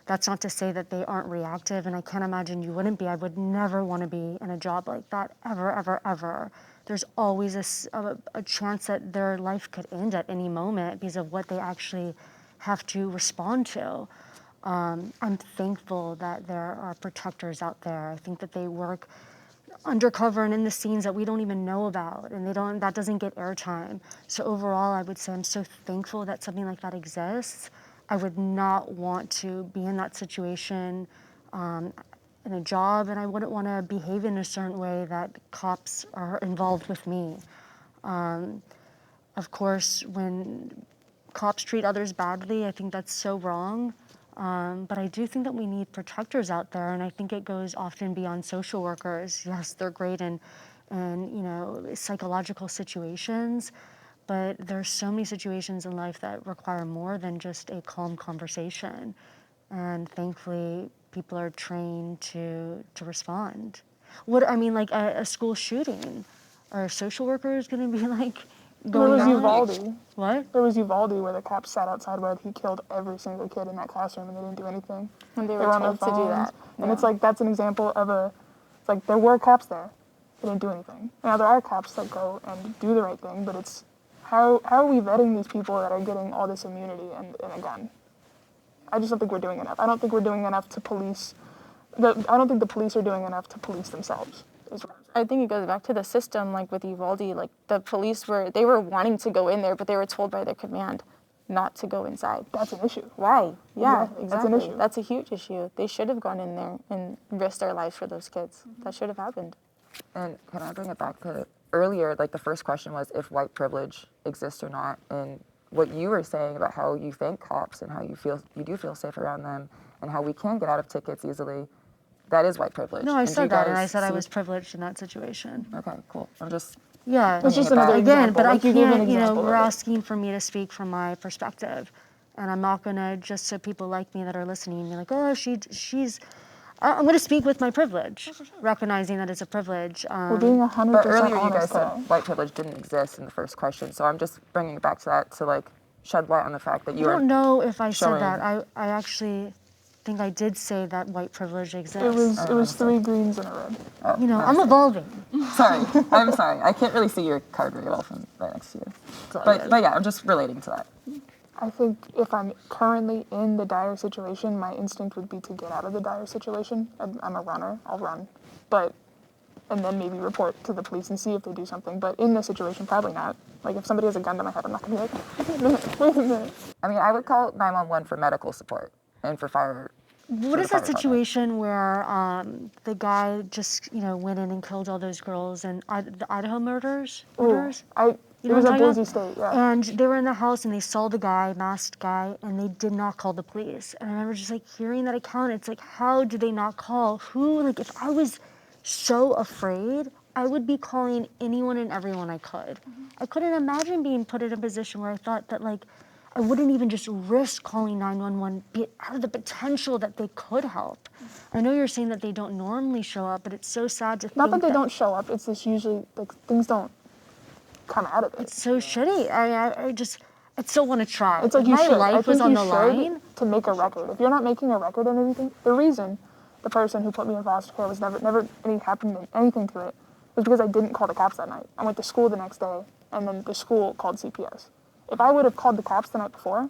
That's not to say that they aren't reactive, and I can't imagine you wouldn't be. I would never want to be in a job like that, ever, ever, ever. There's always a chance that their life could end at any moment because of what they actually have to respond to. I'm thankful that there are protectors out there. I think that they work undercover and in the scenes that we don't even know about, and that doesn't get airtime. So overall, I would say I'm so thankful that something like that exists. I would not want to be in that situation in a job, and I wouldn't want to behave in a certain way that cops are involved with me. Of course, when cops treat others badly, I think that's so wrong. But I do think that we need protectors out there, and I think it goes often beyond social workers. Yes, they're great in psychological situations, but there's so many situations in life that require more than just a calm conversation. And thankfully, people are trained to respond. Like a school shooting, are social workers going to be like There was down? Uvalde. What? There was Uvalde where the cops sat outside where he killed every single kid in that classroom and they didn't do anything. And they They were were on their told to do phones. that. And Yeah. it's like, that's an example of it's like there were cops there. They didn't do anything. Now there are cops that go and do the right thing, but it's how are we vetting these people that are getting all this immunity and a gun? I just don't think we're doing enough. I don't think we're doing enough to police. I don't think the police are doing enough to police themselves. I think it goes back to the system, like with Uvalde, like the police they were wanting to go in there, but they were told by their command not to go inside. That's an issue. Why? Yeah, Exactly. exactly. That's an issue. That's a huge issue. They should have gone in there and risked their lives for those kids. That should have happened. And can I bring it back to earlier, like the first question was if white privilege exists or not, and what you were saying about how you thank cops and how you do feel safe around them and how we can get out of tickets easily, that is white privilege. No, I And do said you that, and guys I said I see- was privileged in that situation. Okay, cool. I'm just, Yeah, It's just it back. another again, example. but I Like, you gave an can't, example you're of it. asking for me to speak from my perspective. And I'm not gonna, just so people like me that are listening, be like, oh, she's, I'm gonna speak with my privilege, recognizing that it's a privilege. We're being 100% but earlier you guys honest said today. white privilege didn't exist in the first question, so I'm just bringing it back to that to like shed light on the fact that I you are don't know if I said showing- that. I actually think I did say that white privilege exists. It was 3 greens and a red. Oh, You know, my I'm mistake. evolving. Sorry, I'm sorry. I can't really see your card very well from right next to you. But yeah, I'm just relating to that. I think if I'm currently in the dire situation, my instinct would be to get out of the dire situation. I'm a runner. I'll run. And then maybe report to the police and see if they do something. But in this situation, probably not. Like, if somebody has a gun to my head, I'm not going to be like, wait a minute. I mean, I would call 911 for medical support and for fire. What is that situation where the guy just, went in and killed all those girls and the Idaho murders? It was know at what I'm talking Boise about? State, yeah. And they were in the house and they saw the guy, masked guy, and they did not call the police. And I remember just like hearing that account. It's like, how did they not call? If I was so afraid, I would be calling anyone and everyone I could. I couldn't imagine being put in a position where I thought that I wouldn't even just risk calling 911 out of the potential that they could help. I know you're saying that they don't normally show up, but it's so sad to think Not that they don't show up, it's just usually, like, things don't come out of it. It's so shitty. I still want to try. It's like if you my should. life I was think on you the should line, to make a record. If you're not making a record and everything, the reason the person who put me in foster care was never any happened anything to it was because I didn't call the cops that night. I went to school the next day, and then the school called CPS. If I would have called the cops the night before,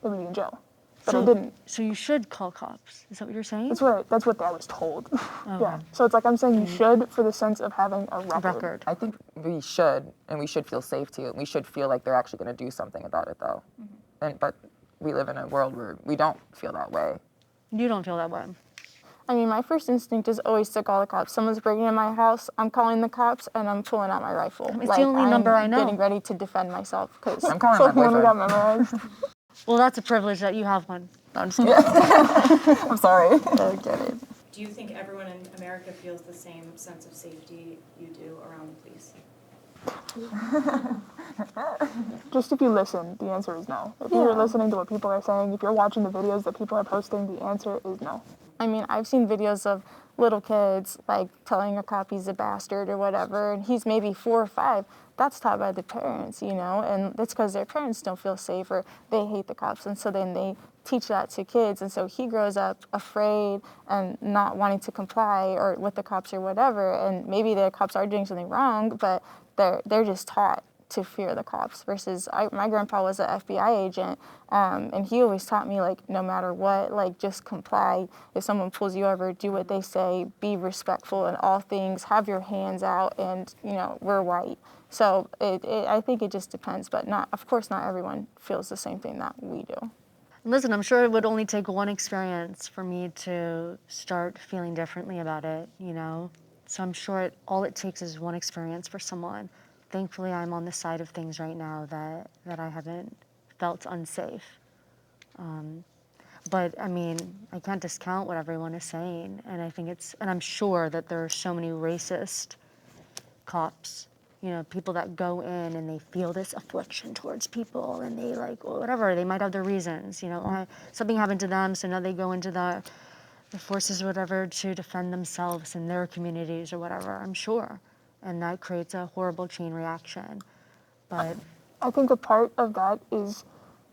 they would be in jail. But I didn't. So you should call cops. Is that what you're saying? That's what I was told. Yeah. So it's like I'm saying you should for the sense of having a record. I think we should, and we should feel safe too. We should feel like they're actually going to do something about it, though. But we live in a world where we don't feel that way. You don't feel that way. I mean, my first instinct is always to call the cops. Someone's breaking in my house, I'm calling the cops, and I'm pulling out my rifle. It's the only number I know. I'm getting ready to defend myself. Cause I'm calling So my when we got boyfriend. memorized. Well, that's a privilege that you have one. No, I'm just kidding. I'm sorry. I get it. Do you think everyone in America feels the same sense of safety you do around the police? Just if you listen, the answer is no. If you're listening to what people are saying, if you're watching the videos that people are posting, the answer is no. I mean, I've seen videos of little kids, like, telling a cop he's a bastard or whatever, and he's maybe 4 or 5. That's taught by the parents, you know, and that's because their parents don't feel safe or they hate the cops, and so then they teach that to kids, and so he grows up afraid and not wanting to comply or with the cops or whatever, and maybe the cops are doing something wrong, but they're just taught to fear the cops versus my grandpa was an FBI agent, and he always taught me, like, no matter what, like, just comply. If someone pulls you over, do what they say, be respectful in all things, have your hands out, and, you know, we're white. So I think it just depends, but of course not everyone feels the same thing that we do. Listen, I'm sure it would only take one experience for me to start feeling differently about it, you know? So I'm sure all it takes is one experience for someone. Thankfully, I'm on the side of things right now that I haven't felt unsafe. But I mean, I can't discount what everyone is saying, and and I'm sure that there are so many racist cops, you know, people that go in and they feel this affliction towards people, and they whatever, they might have their reasons, you know, something happened to them, so now they go into the forces or whatever to defend themselves in their communities or whatever, I'm sure. And that creates a horrible chain reaction. But I think a part of that is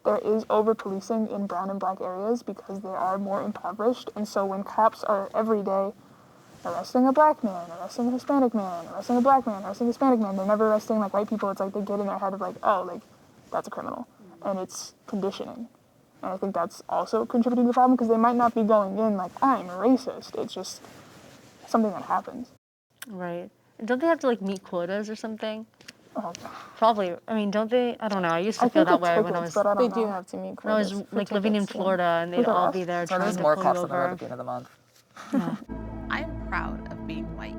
there is over-policing in brown and black areas because they are more impoverished. And so when cops are every day arresting a black man, arresting a Hispanic man, arresting a black man, arresting a Hispanic man, they're never arresting, like, white people. It's like they get in their head of, like, oh, like, that's a criminal. And it's conditioning. And I think that's also contributing to the problem because they might not be going in like, I'm a racist. It's just something that happens. right. Don't they have to, like, meet quotas or something? Oh, Probably. I mean, don't they? I don't know. I used to I feel think that it's way when I tickets, was but I They don't do know. have to meet when I was quotas for like living in tickets, yeah. Florida, and they'd Look at all us. be there So trying there's to more pull you cops on the road over. at the end of the month. I am proud of being white.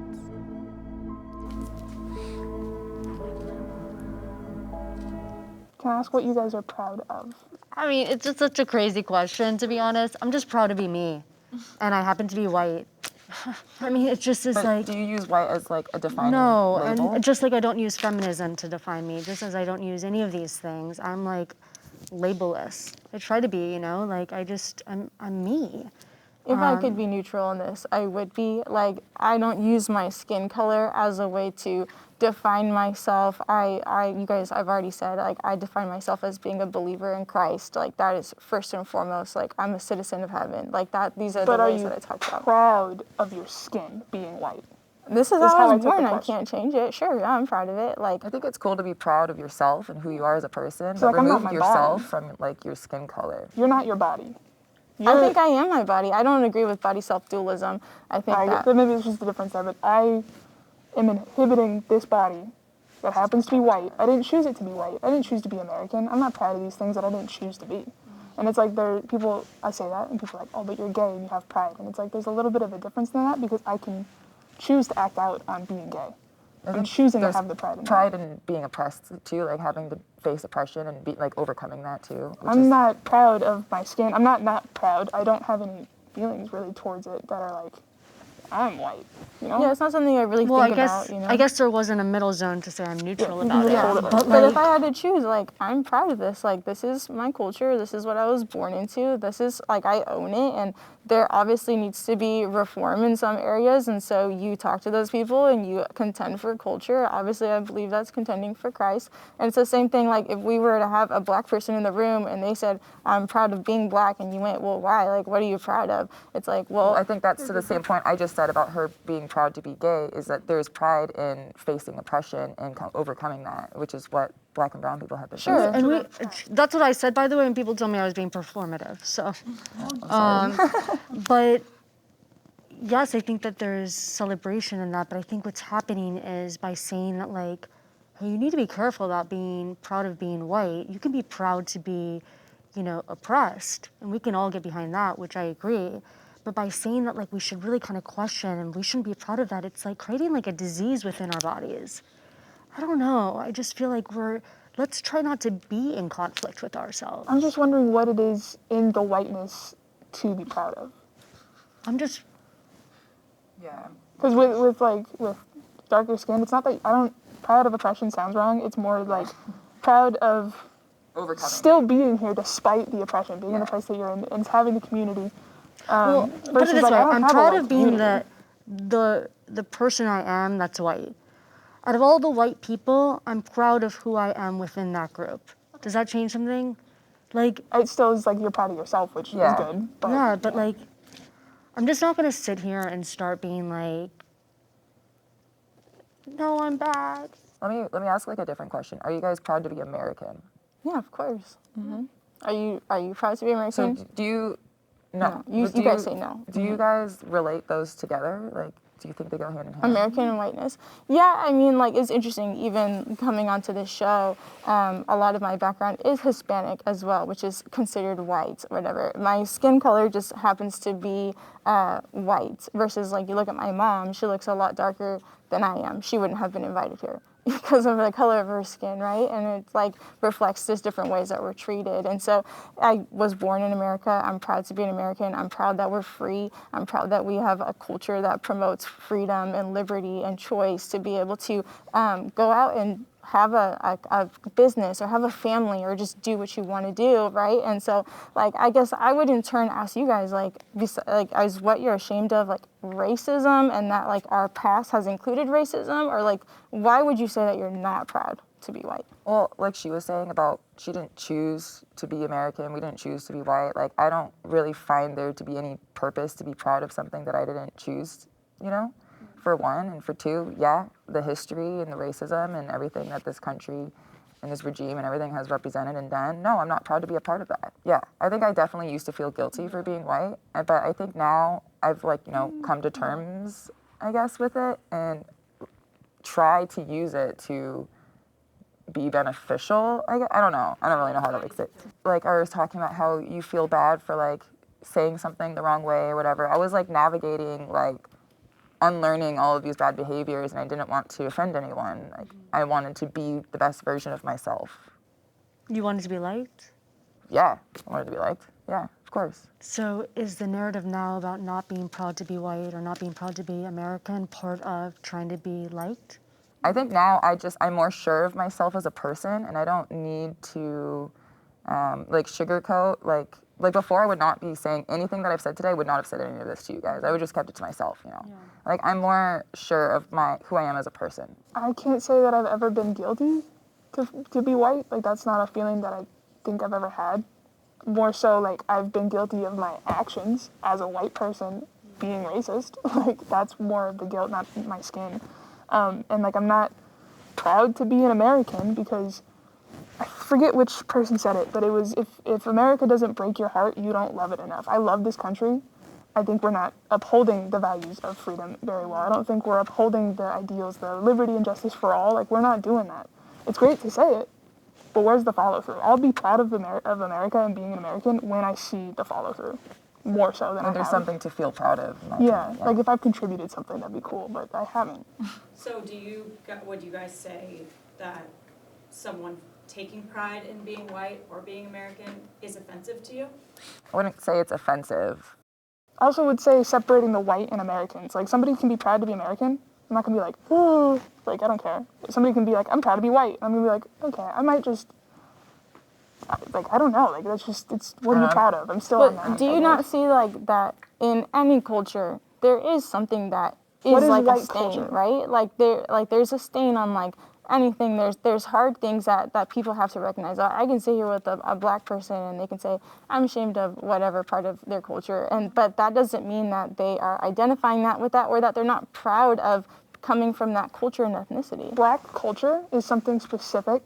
Can I ask what you guys are proud of? I mean, it's just such a crazy question, to be honest. I'm just proud to be me, and I happen to be white. I mean, it's just this, But like, do you use white as like a defining no, label? and just like I don't use feminism to define me, just as I don't use any of these things. I'm like labelless. I try to be, you know, like I'm me. If I could be neutral on this, I would be. Like, I don't use my skin color as a way to define myself. You guys, I've already said, like, I define myself as being a believer in Christ. Like, that is first and foremost. Like, I'm a citizen of heaven. Like, that. These are But the are ways you that I talk about. proud of your skin being white? This is That's how how I I was took the born. I question. can't change it. Sure, yeah, I'm proud of it. Like, I think it's cool to be proud of yourself and who you are as a person, So, but like, I'm not remove my yourself body. from like your skin color. You're not your body. I think I am my body. I don't agree with body self-dualism. I think that. Maybe it's just the difference there, but I am inhibiting this body that happens to be white. I didn't choose it to be white. I didn't choose to be American. I'm not proud of these things that I didn't choose to be. And it's like I say that, and people are like, oh, but you're gay and you have pride. And it's like there's a little bit of a difference in that because I can choose to act out on being gay. I'm choosing to There's have the pride in that. pride in being oppressed too, like having to face oppression and be like overcoming that too. I'm not proud of my skin. I'm not proud. I don't have any feelings really towards it that are like I'm white, you know? Yeah, it's not something I really Well, think I guess about, you know? I guess there wasn't a middle zone to say I'm neutral you can about just it. hold it. But But if like, I had to choose, like, I'm proud of this. Like, this is my culture. This is what I was born into. This is, like, I own it. And there obviously needs to be reform in some areas. And so you talk to those people and you contend for culture. Obviously, I believe that's contending for Christ. And it's the same thing, like, if we were to have a black person in the room and they said, I'm proud of being black, and you went, well, why? Like, what are you proud of? It's like, well, I think that's to the same point I just said about her being proud to be gay, is that there's pride in facing oppression and overcoming that, which is what Black and brown people have been Sure. facing. and that's what I said, by the way, and people told me I was being performative. So, but yes, I think that there's celebration in that, but I think what's happening is by saying that, like, hey, you need to be careful about being proud of being white. You can be proud to be, oppressed, and we can all get behind that, which I agree. But by saying that, like, we should really kind of question and we shouldn't be proud of that, it's like creating like a disease within our bodies. I don't know. I just feel like let's try not to be in conflict with ourselves. I'm just wondering what it is in the whiteness to be proud of. I'm just, Yeah. Because with darker skin, it's not that proud of oppression sounds wrong. It's more like proud of Overcoming. still being here despite the oppression, being in the place that you're in, and having the community. well, put it Versus this like, way, I don't I'm have a proud white of being community. the person I am that's white. Out of all the white people, I'm proud of who I am within that group. Does that change something? Like, It still is like you're proud of yourself, which is Yeah. good. But, yeah, but like, I'm just not gonna sit here and start being like, no, I'm bad. Let me ask like a different question. Are you guys proud to be American? yeah, of course. Are you proud to be So American? do you? No. No. You But do guys say no. Do you guys relate those together? Like, do you think they go hand in hand? American and whiteness. Yeah, I mean, like, it's interesting, even coming onto this show, a lot of my background is Hispanic as well, which is considered white, whatever. My skin color just happens to be white, versus, like, you look at my mom, she looks a lot darker than I am. She wouldn't have been invited here because of the color of her skin, right? And it, like, reflects just different ways that we're treated. And so I was born in America. I'm proud to be an American. I'm proud that we're free. I'm proud that we have a culture that promotes freedom and liberty and choice to be able to go out and have a business or have a family or just do what you want to do, right? And so, like, I guess I would in turn ask you guys, like, is what you're ashamed of, like, racism, and that, like, our past has included racism, or, like, why would you say that you're not proud to be white? Well, like she was saying about she didn't choose to be American, we didn't choose to be white. Like, I don't really find there to be any purpose to be proud of something that I didn't choose, for one. And for two, yeah, the history and the racism and everything that this country and this regime and everything has represented and done. No, I'm not proud to be a part of that. Yeah, I think I definitely used to feel guilty for being white, but I think now I've, like, come to terms, I guess, with it and try to use it to be beneficial. I don't know. I don't really know how to fix it. Like, I was talking about how you feel bad for, like, saying something the wrong way or whatever. I was, like, navigating, like, unlearning all of these bad behaviors, and I didn't want to offend anyone. Like, I wanted to be the best version of myself. You wanted to be liked? Yeah, I wanted to be liked. Yeah, of course. So is the narrative now about not being proud to be white or not being proud to be American part of trying to be liked? I think now I'm more sure of myself as a person, and I don't need to like sugarcoat. Like before, I would not be saying anything that I've said today. I would not have said any of this to you guys. I would just kept it to myself. Yeah. Like, I'm more sure of who I am as a person. I can't say that I've ever been guilty to be white. Like, that's not a feeling that I think I've ever had. More so, like, I've been guilty of my actions as a white person being racist. Like, that's more of the guilt, not my skin. And, like, I'm not proud to be an American because I forget which person said it, but it was, if America doesn't break your heart, you don't love it enough. I love this country. I think we're not upholding the values of freedom very well. I don't think we're upholding the ideals, the liberty and justice for all. Like, we're not doing that. It's great to say it, but where's the follow-through? I'll be proud of America and being an American when I see the follow-through, more so than I There's have. something to feel proud of. in my Yeah, opinion, like if I've contributed something, that'd be cool, but I haven't. So would you guys say that someone taking pride in being white or being American is offensive to you? I wouldn't say it's offensive. I also would say separating the white and Americans. Like, somebody can be proud to be American. I'm not gonna be like, oh, like, I don't care. Somebody can be like, I'm proud to be white. I'm gonna be like, okay, I might just, like, I don't know. Like, that's just, it's, what are you proud of? I'm still on that. But do you not see like that in any culture there is something that is What is like a white stain, culture? right? Like there's a stain on like anything. There's hard things that people have to recognize. I can sit here with a black person and they can say I'm ashamed of whatever part of their culture, but that doesn't mean that they are identifying that with that or that they're not proud of coming from that culture and ethnicity. Black culture is something specific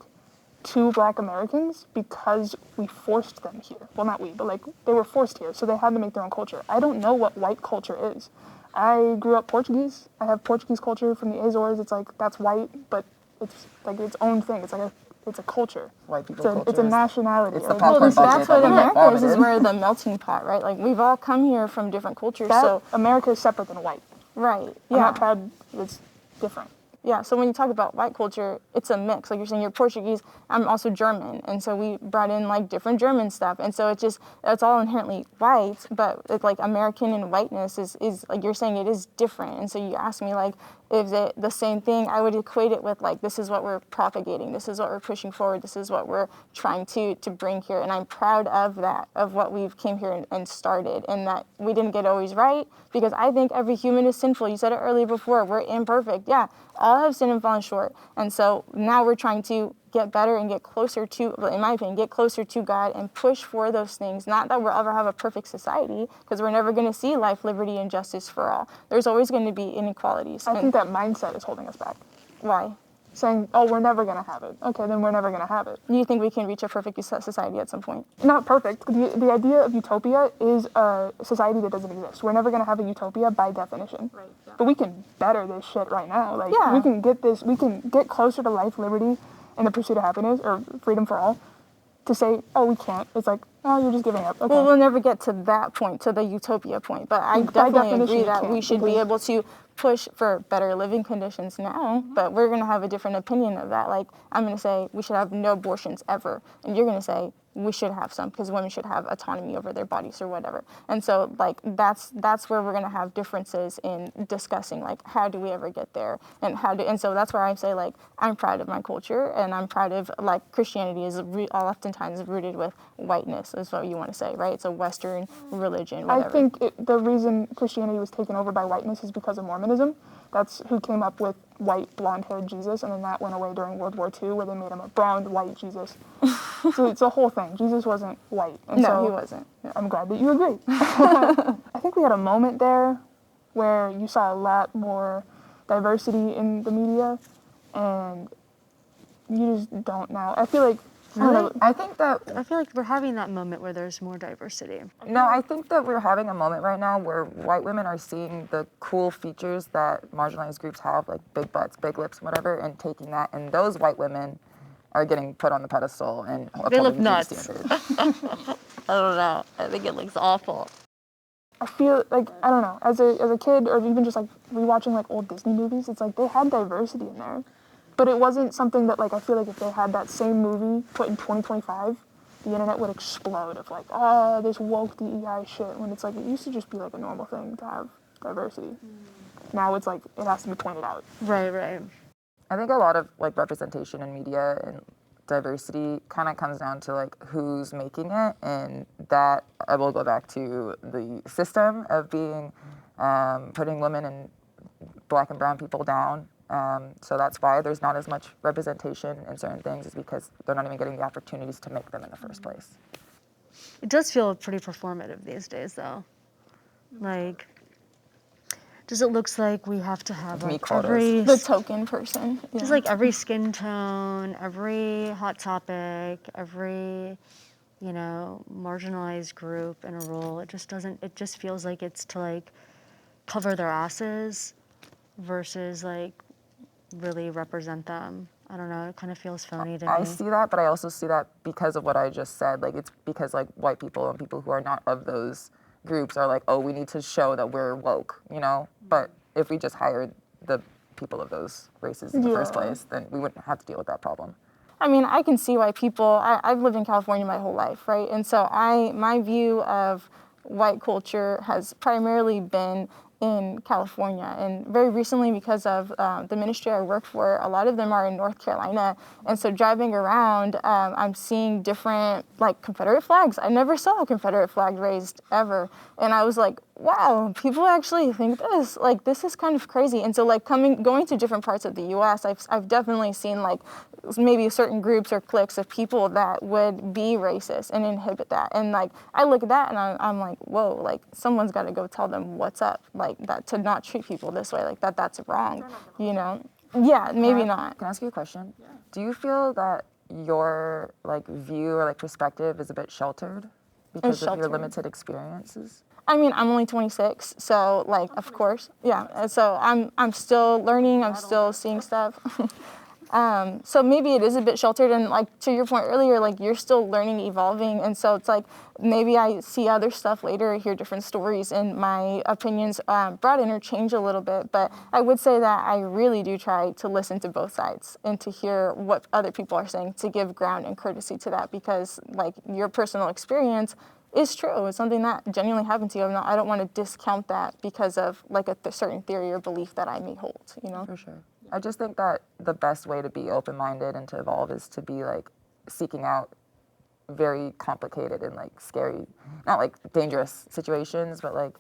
to Black Americans because we forced them here. Well, not we, but like they were forced here, so they had to make their own culture. I don't know what white culture is. I grew up Portuguese. I have Portuguese culture from the Azores. It's like, that's white, but it's like its own thing. It's a culture. White people It's culture a is- nationality. it's the Like, popcorn Well, bucket that's that what we get America is vomited. we're the melting pot, right? Like we've all come here from different cultures, that, so America is separate than white. right, I'm yeah. not proud. It's different. Yeah, so when you talk about white culture, it's a mix. Like you're saying, you're Portuguese, I'm also German. And so we brought in like different German stuff. And so it's all inherently white, but it's like American and whiteness is like you're saying it is different. And so you ask me like, is it the same thing? I would equate it with like, this is what we're propagating. This is what we're pushing forward. This is what we're trying to bring here. And I'm proud of that, of what we've came here and started. And that we didn't get always right because I think every human is sinful. You said it earlier before, we're imperfect. Yeah, all have sinned and fallen short. And so now we're trying to get better and get closer to, in my opinion, get closer to God and push for those things. Not that we'll ever have a perfect society, because we're never going to see life, liberty, and justice for all. There's always going to be inequalities. I think that mindset is holding us back. Why? Saying, oh, we're never going to have it. Okay, then we're never going to have it. Do you think we can reach a perfect society at some point? Not perfect. The idea of utopia is a society that doesn't exist. We're never going to have a utopia by definition. Right, yeah. But we can better this shit right now. Like, Yeah. we can get closer to life, liberty, and the pursuit of happiness, or freedom for all. To say, oh, we can't. It's like, oh, you're just giving up. Okay. Well, we'll never get to that point, to the utopia point. But I By definitely definition, agree you that we can't, should be because- able to push for better living conditions now. But we're going to have a different opinion of that. Like, I'm going to say we should have no abortions ever. And you're going to say we should have some because women should have autonomy over their bodies or whatever. And so, like, that's where we're going to have differences in discussing, like, how do we ever get there? And so that's where I say, like, I'm proud of my culture and I'm proud of, like, Christianity is oftentimes rooted with whiteness, is what you want to say, right? It's a Western religion, whatever. I think the reason Christianity was taken over by whiteness is because of Mormonism. That's who came up with white, blonde-haired Jesus, and then that went away during World War II, where they made him a brown, white Jesus. So it's a whole thing. Jesus wasn't white. And No, so he wasn't. I'm glad that you agree. I think we had a moment there where you saw a lot more diversity in the media, and you just don't now. I feel like, I don't know, I think that I feel like we're having that moment where there's more diversity. No, I think that we're having a moment right now where white women are seeing the cool features that marginalized groups have, like big butts, big lips, whatever, and taking that, and those white women are getting put on the pedestal and They look upholding the nuts. standard. I don't know. I think it looks awful. I feel like, I don't know, as a kid, or even just like rewatching like old Disney movies, it's like they had diversity in there. But it wasn't something that, like, I feel like if they had that same movie put in 2025, the internet would explode of like, oh, this woke DEI shit, when it's like, it used to just be like a normal thing to have diversity. Now it's like, it has to be pointed out. Right, right. I think a lot of like representation in media and diversity kind of comes down to like who's making it, and that I will go back to the system of being putting women and Black and brown people down. So that's why there's not as much representation in certain things, is because they're not even getting the opportunities to make them in the first place. It does feel pretty performative these days, though. Like, just it looks like we have to have Meet like quotas. every, The token person. Yeah. just like every skin tone, every hot topic, every, you know, marginalized group in a role. It just doesn't. It just feels like it's to like cover their asses versus like really represent them. I don't know, it kind of feels phony to I me. see that, but I also see that because of what I just said. Like, it's because like white people and people who are not of those groups are like, oh, we need to show that we're woke, you know? But if we just hired the people of those races in the first Yeah. place, then we wouldn't have to deal with that problem. I mean, I can see why people, I've lived in California my whole life, right? And so my view of white culture has primarily been in California, and very recently, because of the ministry I work for, a lot of them are in North Carolina, and so driving around, I'm seeing different like Confederate flags. I never saw a Confederate flag raised ever, and I was like, wow, people actually think this. Like, this is kind of crazy. And so like going to different parts of the U.S., I've definitely seen like maybe certain groups or cliques of people that would be racist and inhibit that. And like I look at that and I'm like, whoa, like someone's got to go tell them what's up, like that, to not treat people this way, like that's wrong, you know? Yeah, maybe not. Can I ask you a question? Yeah. Do you feel that your like view or like perspective is a bit sheltered because of your sheltered. limited experiences? I mean, I'm only 26, so like, of course, yeah. And so I'm still learning. I'm still seeing stuff. So maybe it is a bit sheltered, and like to your point earlier, like you're still learning, evolving, and so it's like maybe I see other stuff later, hear different stories, and my opinions broaden or change a little bit. But I would say that I really do try to listen to both sides and to hear what other people are saying, to give ground and courtesy to that, because like your personal experience is true. It's something that genuinely happened to you. I don't want to discount that because of like a certain theory or belief that I may hold, you know? For sure. I just think that the best way to be open-minded and to evolve is to be like seeking out very complicated and like scary, not like dangerous situations, but like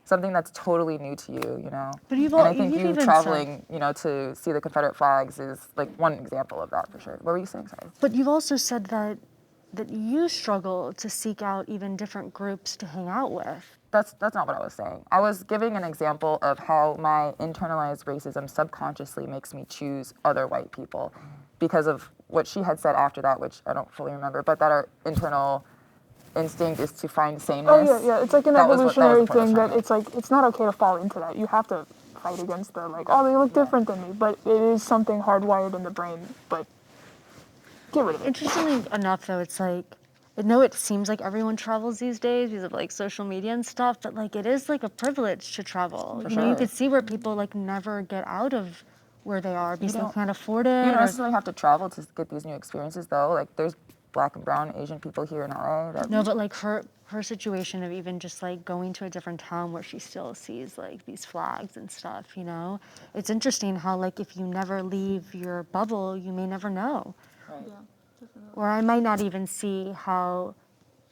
something that's totally new to you, you know? But you've and al- I think you've you even traveling, you know, to see the Confederate flags is like one example of that for sure. What were you saying? Sorry. But you've also said that you struggle to seek out even different groups to hang out with. That's not what I was saying. I was giving an example of how my internalized racism subconsciously makes me choose other white people because of what she had said after that, which I don't fully remember, but that our internal instinct is to find sameness. Oh yeah. It's like an That was evolutionary the point I was thing trying that to it's like it's not okay to fall into that. You have to fight against the like, oh, they look different than me, but it is something hardwired in the brain. But get rid of it. Interestingly enough, though, it's like, I know it seems like everyone travels these days because of like social media and stuff, but like it is like a privilege to travel. For You know, you sure. could see where people like never get out of where they are because they don't- can't afford it. You don't or- necessarily have to travel to get these new experiences, though. Like, there's Black and brown Asian people here in LA. That No, but like her situation of even just like going to a different town where she still sees like these flags and stuff, you know? It's interesting how like if you never leave your bubble, you may never know. Right. Or I might not even see how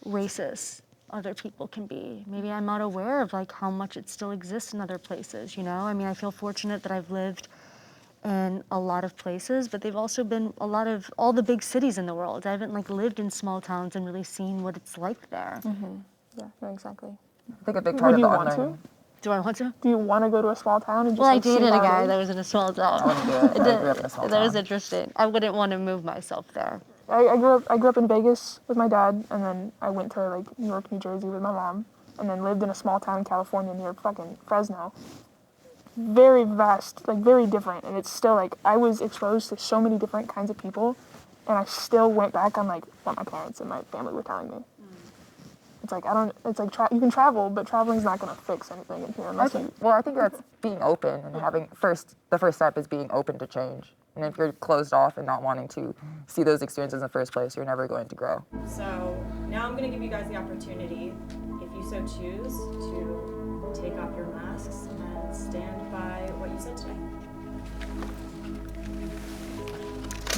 racist other people can be. Maybe I'm not aware of like how much it still exists in other places, you know? I mean, I feel fortunate that I've lived in a lot of places, but they've also been a lot of all the big cities in the world. I haven't like lived in small towns and really seen what it's like there. Yeah, no, exactly. I think a big part Would of you the want to? unlearning. Do I want to? Do you want to go to a small town and just Well, I like, see dated a how it guy is? that was in a small town. I wouldn't do it. I grew up in a small That was town. interesting. I wouldn't want to move myself there. I grew up in Vegas with my dad, and then I went to like New York, New Jersey with my mom, and then lived in a small town in California near fucking Fresno. Very vast, like very different, and it's still like I was exposed to so many different kinds of people, and I still went back on like what my parents and my family were telling me. It's like I don't. It's like you can travel, but traveling's not gonna fix anything in here unless you. I think that's being open and having the first step is being open to change. And if you're closed off and not wanting to see those experiences in the first place, you're never going to grow. So now I'm going to give you guys the opportunity, if you so choose, to take off your masks and stand by what you said today.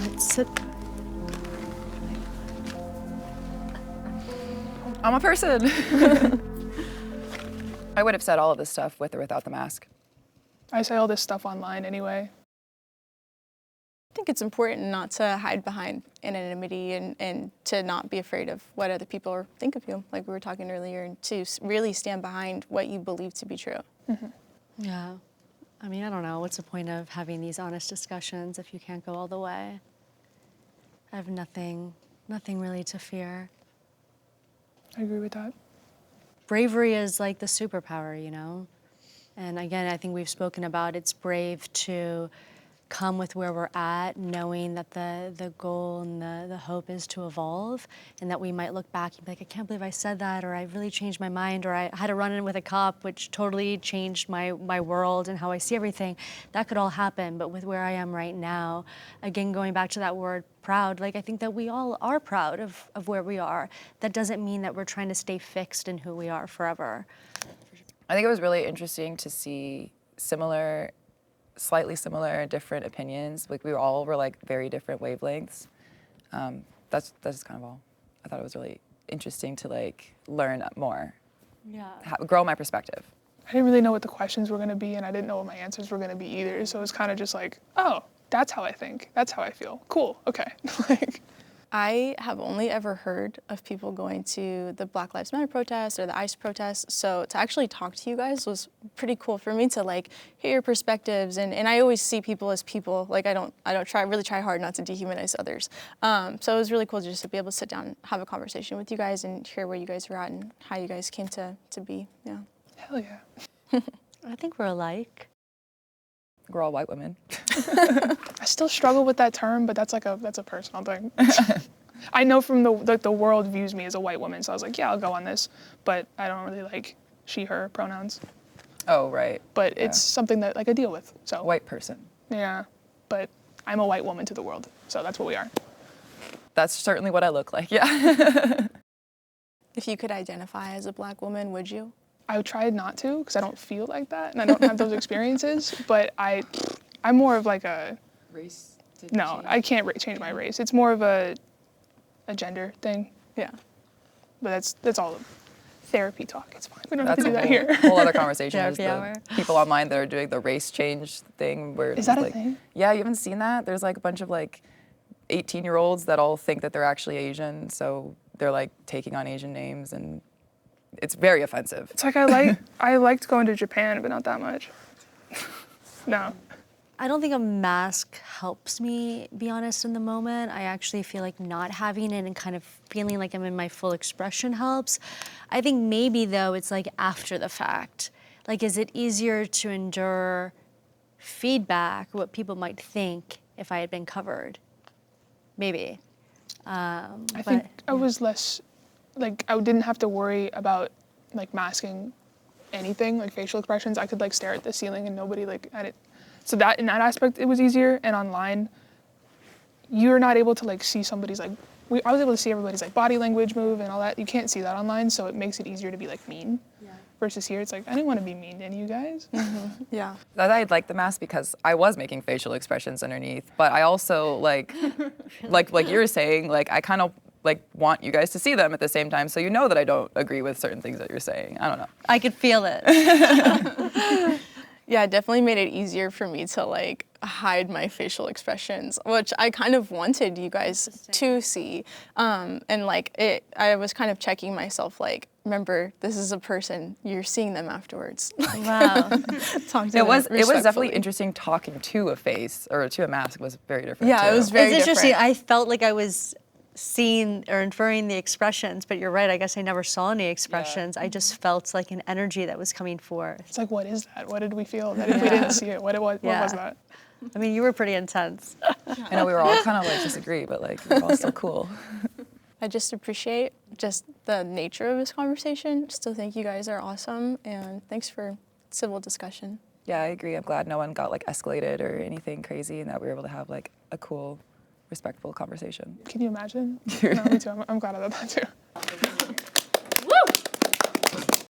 Let's sit. I'm a person. I would have said all of this stuff with or without the mask. I say all this stuff online anyway. I think it's important not to hide behind anonymity and to not be afraid of what other people think of you, like we were talking earlier, and to really stand behind what you believe to be true. Yeah. I mean, I don't know. What's the point of having these honest discussions if you can't go all the way? I have nothing really to fear. I agree with that. Bravery is like the superpower, you know? And again, I think we've spoken about it's brave to come with where we're at, knowing that the goal and the hope is to evolve, and that we might look back and be like, I can't believe I said that, or I really changed my mind, or I had a run-in with a cop, which totally changed my world and how I see everything. That could all happen, but with where I am right now, again, going back to that word proud, like I think that we all are proud of where we are. That doesn't mean that we're trying to stay fixed in who we are forever. I think it was really interesting to see slightly similar, different opinions. Like we all were like very different wavelengths. That's kind of all. I thought it was really interesting to like learn more, Yeah. grow my perspective. I didn't really know what the questions were going to be, and I didn't know what my answers were going to be either. So it was kind of just like, oh, that's how I think. That's how I feel. Cool. Okay. Like, I have only ever heard of people going to the Black Lives Matter protests or the ICE protests, so to actually talk to you guys was pretty cool for me to like hear your perspectives, and I always see people as people. Like I don't really try hard not to dehumanize others. So it was really cool just to be able to sit down and have a conversation with you guys and hear where you guys were at and how you guys came to be. Yeah. hell yeah. I think we're alike. We're all white women. I still struggle with that term, but that's a personal thing. I know from the world views me as a white woman, so I was like, yeah, I'll go on this, but I don't really like she, her pronouns. Oh, right. But it's something that like I deal with. So White person. yeah, but I'm a white woman to the world, so that's what we are. That's certainly what I look like, yeah. If you could identify as a Black woman, would you? I tried not to because I don't feel like that and I don't have those experiences, but I'm more of like a Race? no, I can't change my race. It's more of a gender thing. Yeah. But that's all therapy talk. It's fine. We don't That's have to do a that here. whole other conversation. Is Therapy the hour. people online that are doing the race change thing. Where Is that a like, thing? Yeah, you haven't seen that? There's like a bunch of like 18-year-olds that all think that they're actually Asian, so they're like taking on Asian names, and it's very offensive. It's like I liked going to Japan, but not that much. No. I don't think a mask helps me be honest in the moment. I actually feel like not having it and kind of feeling like I'm in my full expression helps. I think maybe though it's like after the fact. Like, is it easier to endure feedback, what people might think if I had been covered? Maybe. I think I was less, like, I didn't have to worry about, like, masking anything, like, facial expressions. I could, like, stare at the ceiling and nobody, like, at it. So that, in that aspect, it was easier. And online, you're not able to, like, see somebody's, like, I was able to see everybody's, like, body language move and all that. You can't see that online, so it makes it easier to be, like, mean. Yeah. Versus here, it's like, I didn't want to be mean to any of you guys. Mm-hmm. Yeah. I like the mask because I was making facial expressions underneath, but I also like you were saying, like I kind of like want you guys to see them at the same time, so you know that I don't agree with certain things that you're saying. I don't know. I could feel it. Yeah, it definitely made it easier for me to like hide my facial expressions, which I kind of wanted you guys to see. And like I was kind of checking myself, like, remember, this is a person, you're seeing them afterwards. Wow. It was definitely interesting talking to a face or to a mask. Was very different. Yeah, too. it was very It's interesting. different. I felt like I was seeing or inferring the expressions, but you're right. I guess I never saw any expressions. I just felt like an energy that was coming forth. It's like, what is that? What did we feel? That if we didn't see it, what was that? I mean, you were pretty intense. I know we were all kind of like disagree, but like we were all still cool. I just appreciate just the nature of this conversation. Still think you guys are awesome, and thanks for civil discussion. Yeah, I agree. I'm glad no one got like escalated or anything crazy, and that we were able to have like a cool, respectful conversation. Can you imagine? No, me too. I'm glad about that too.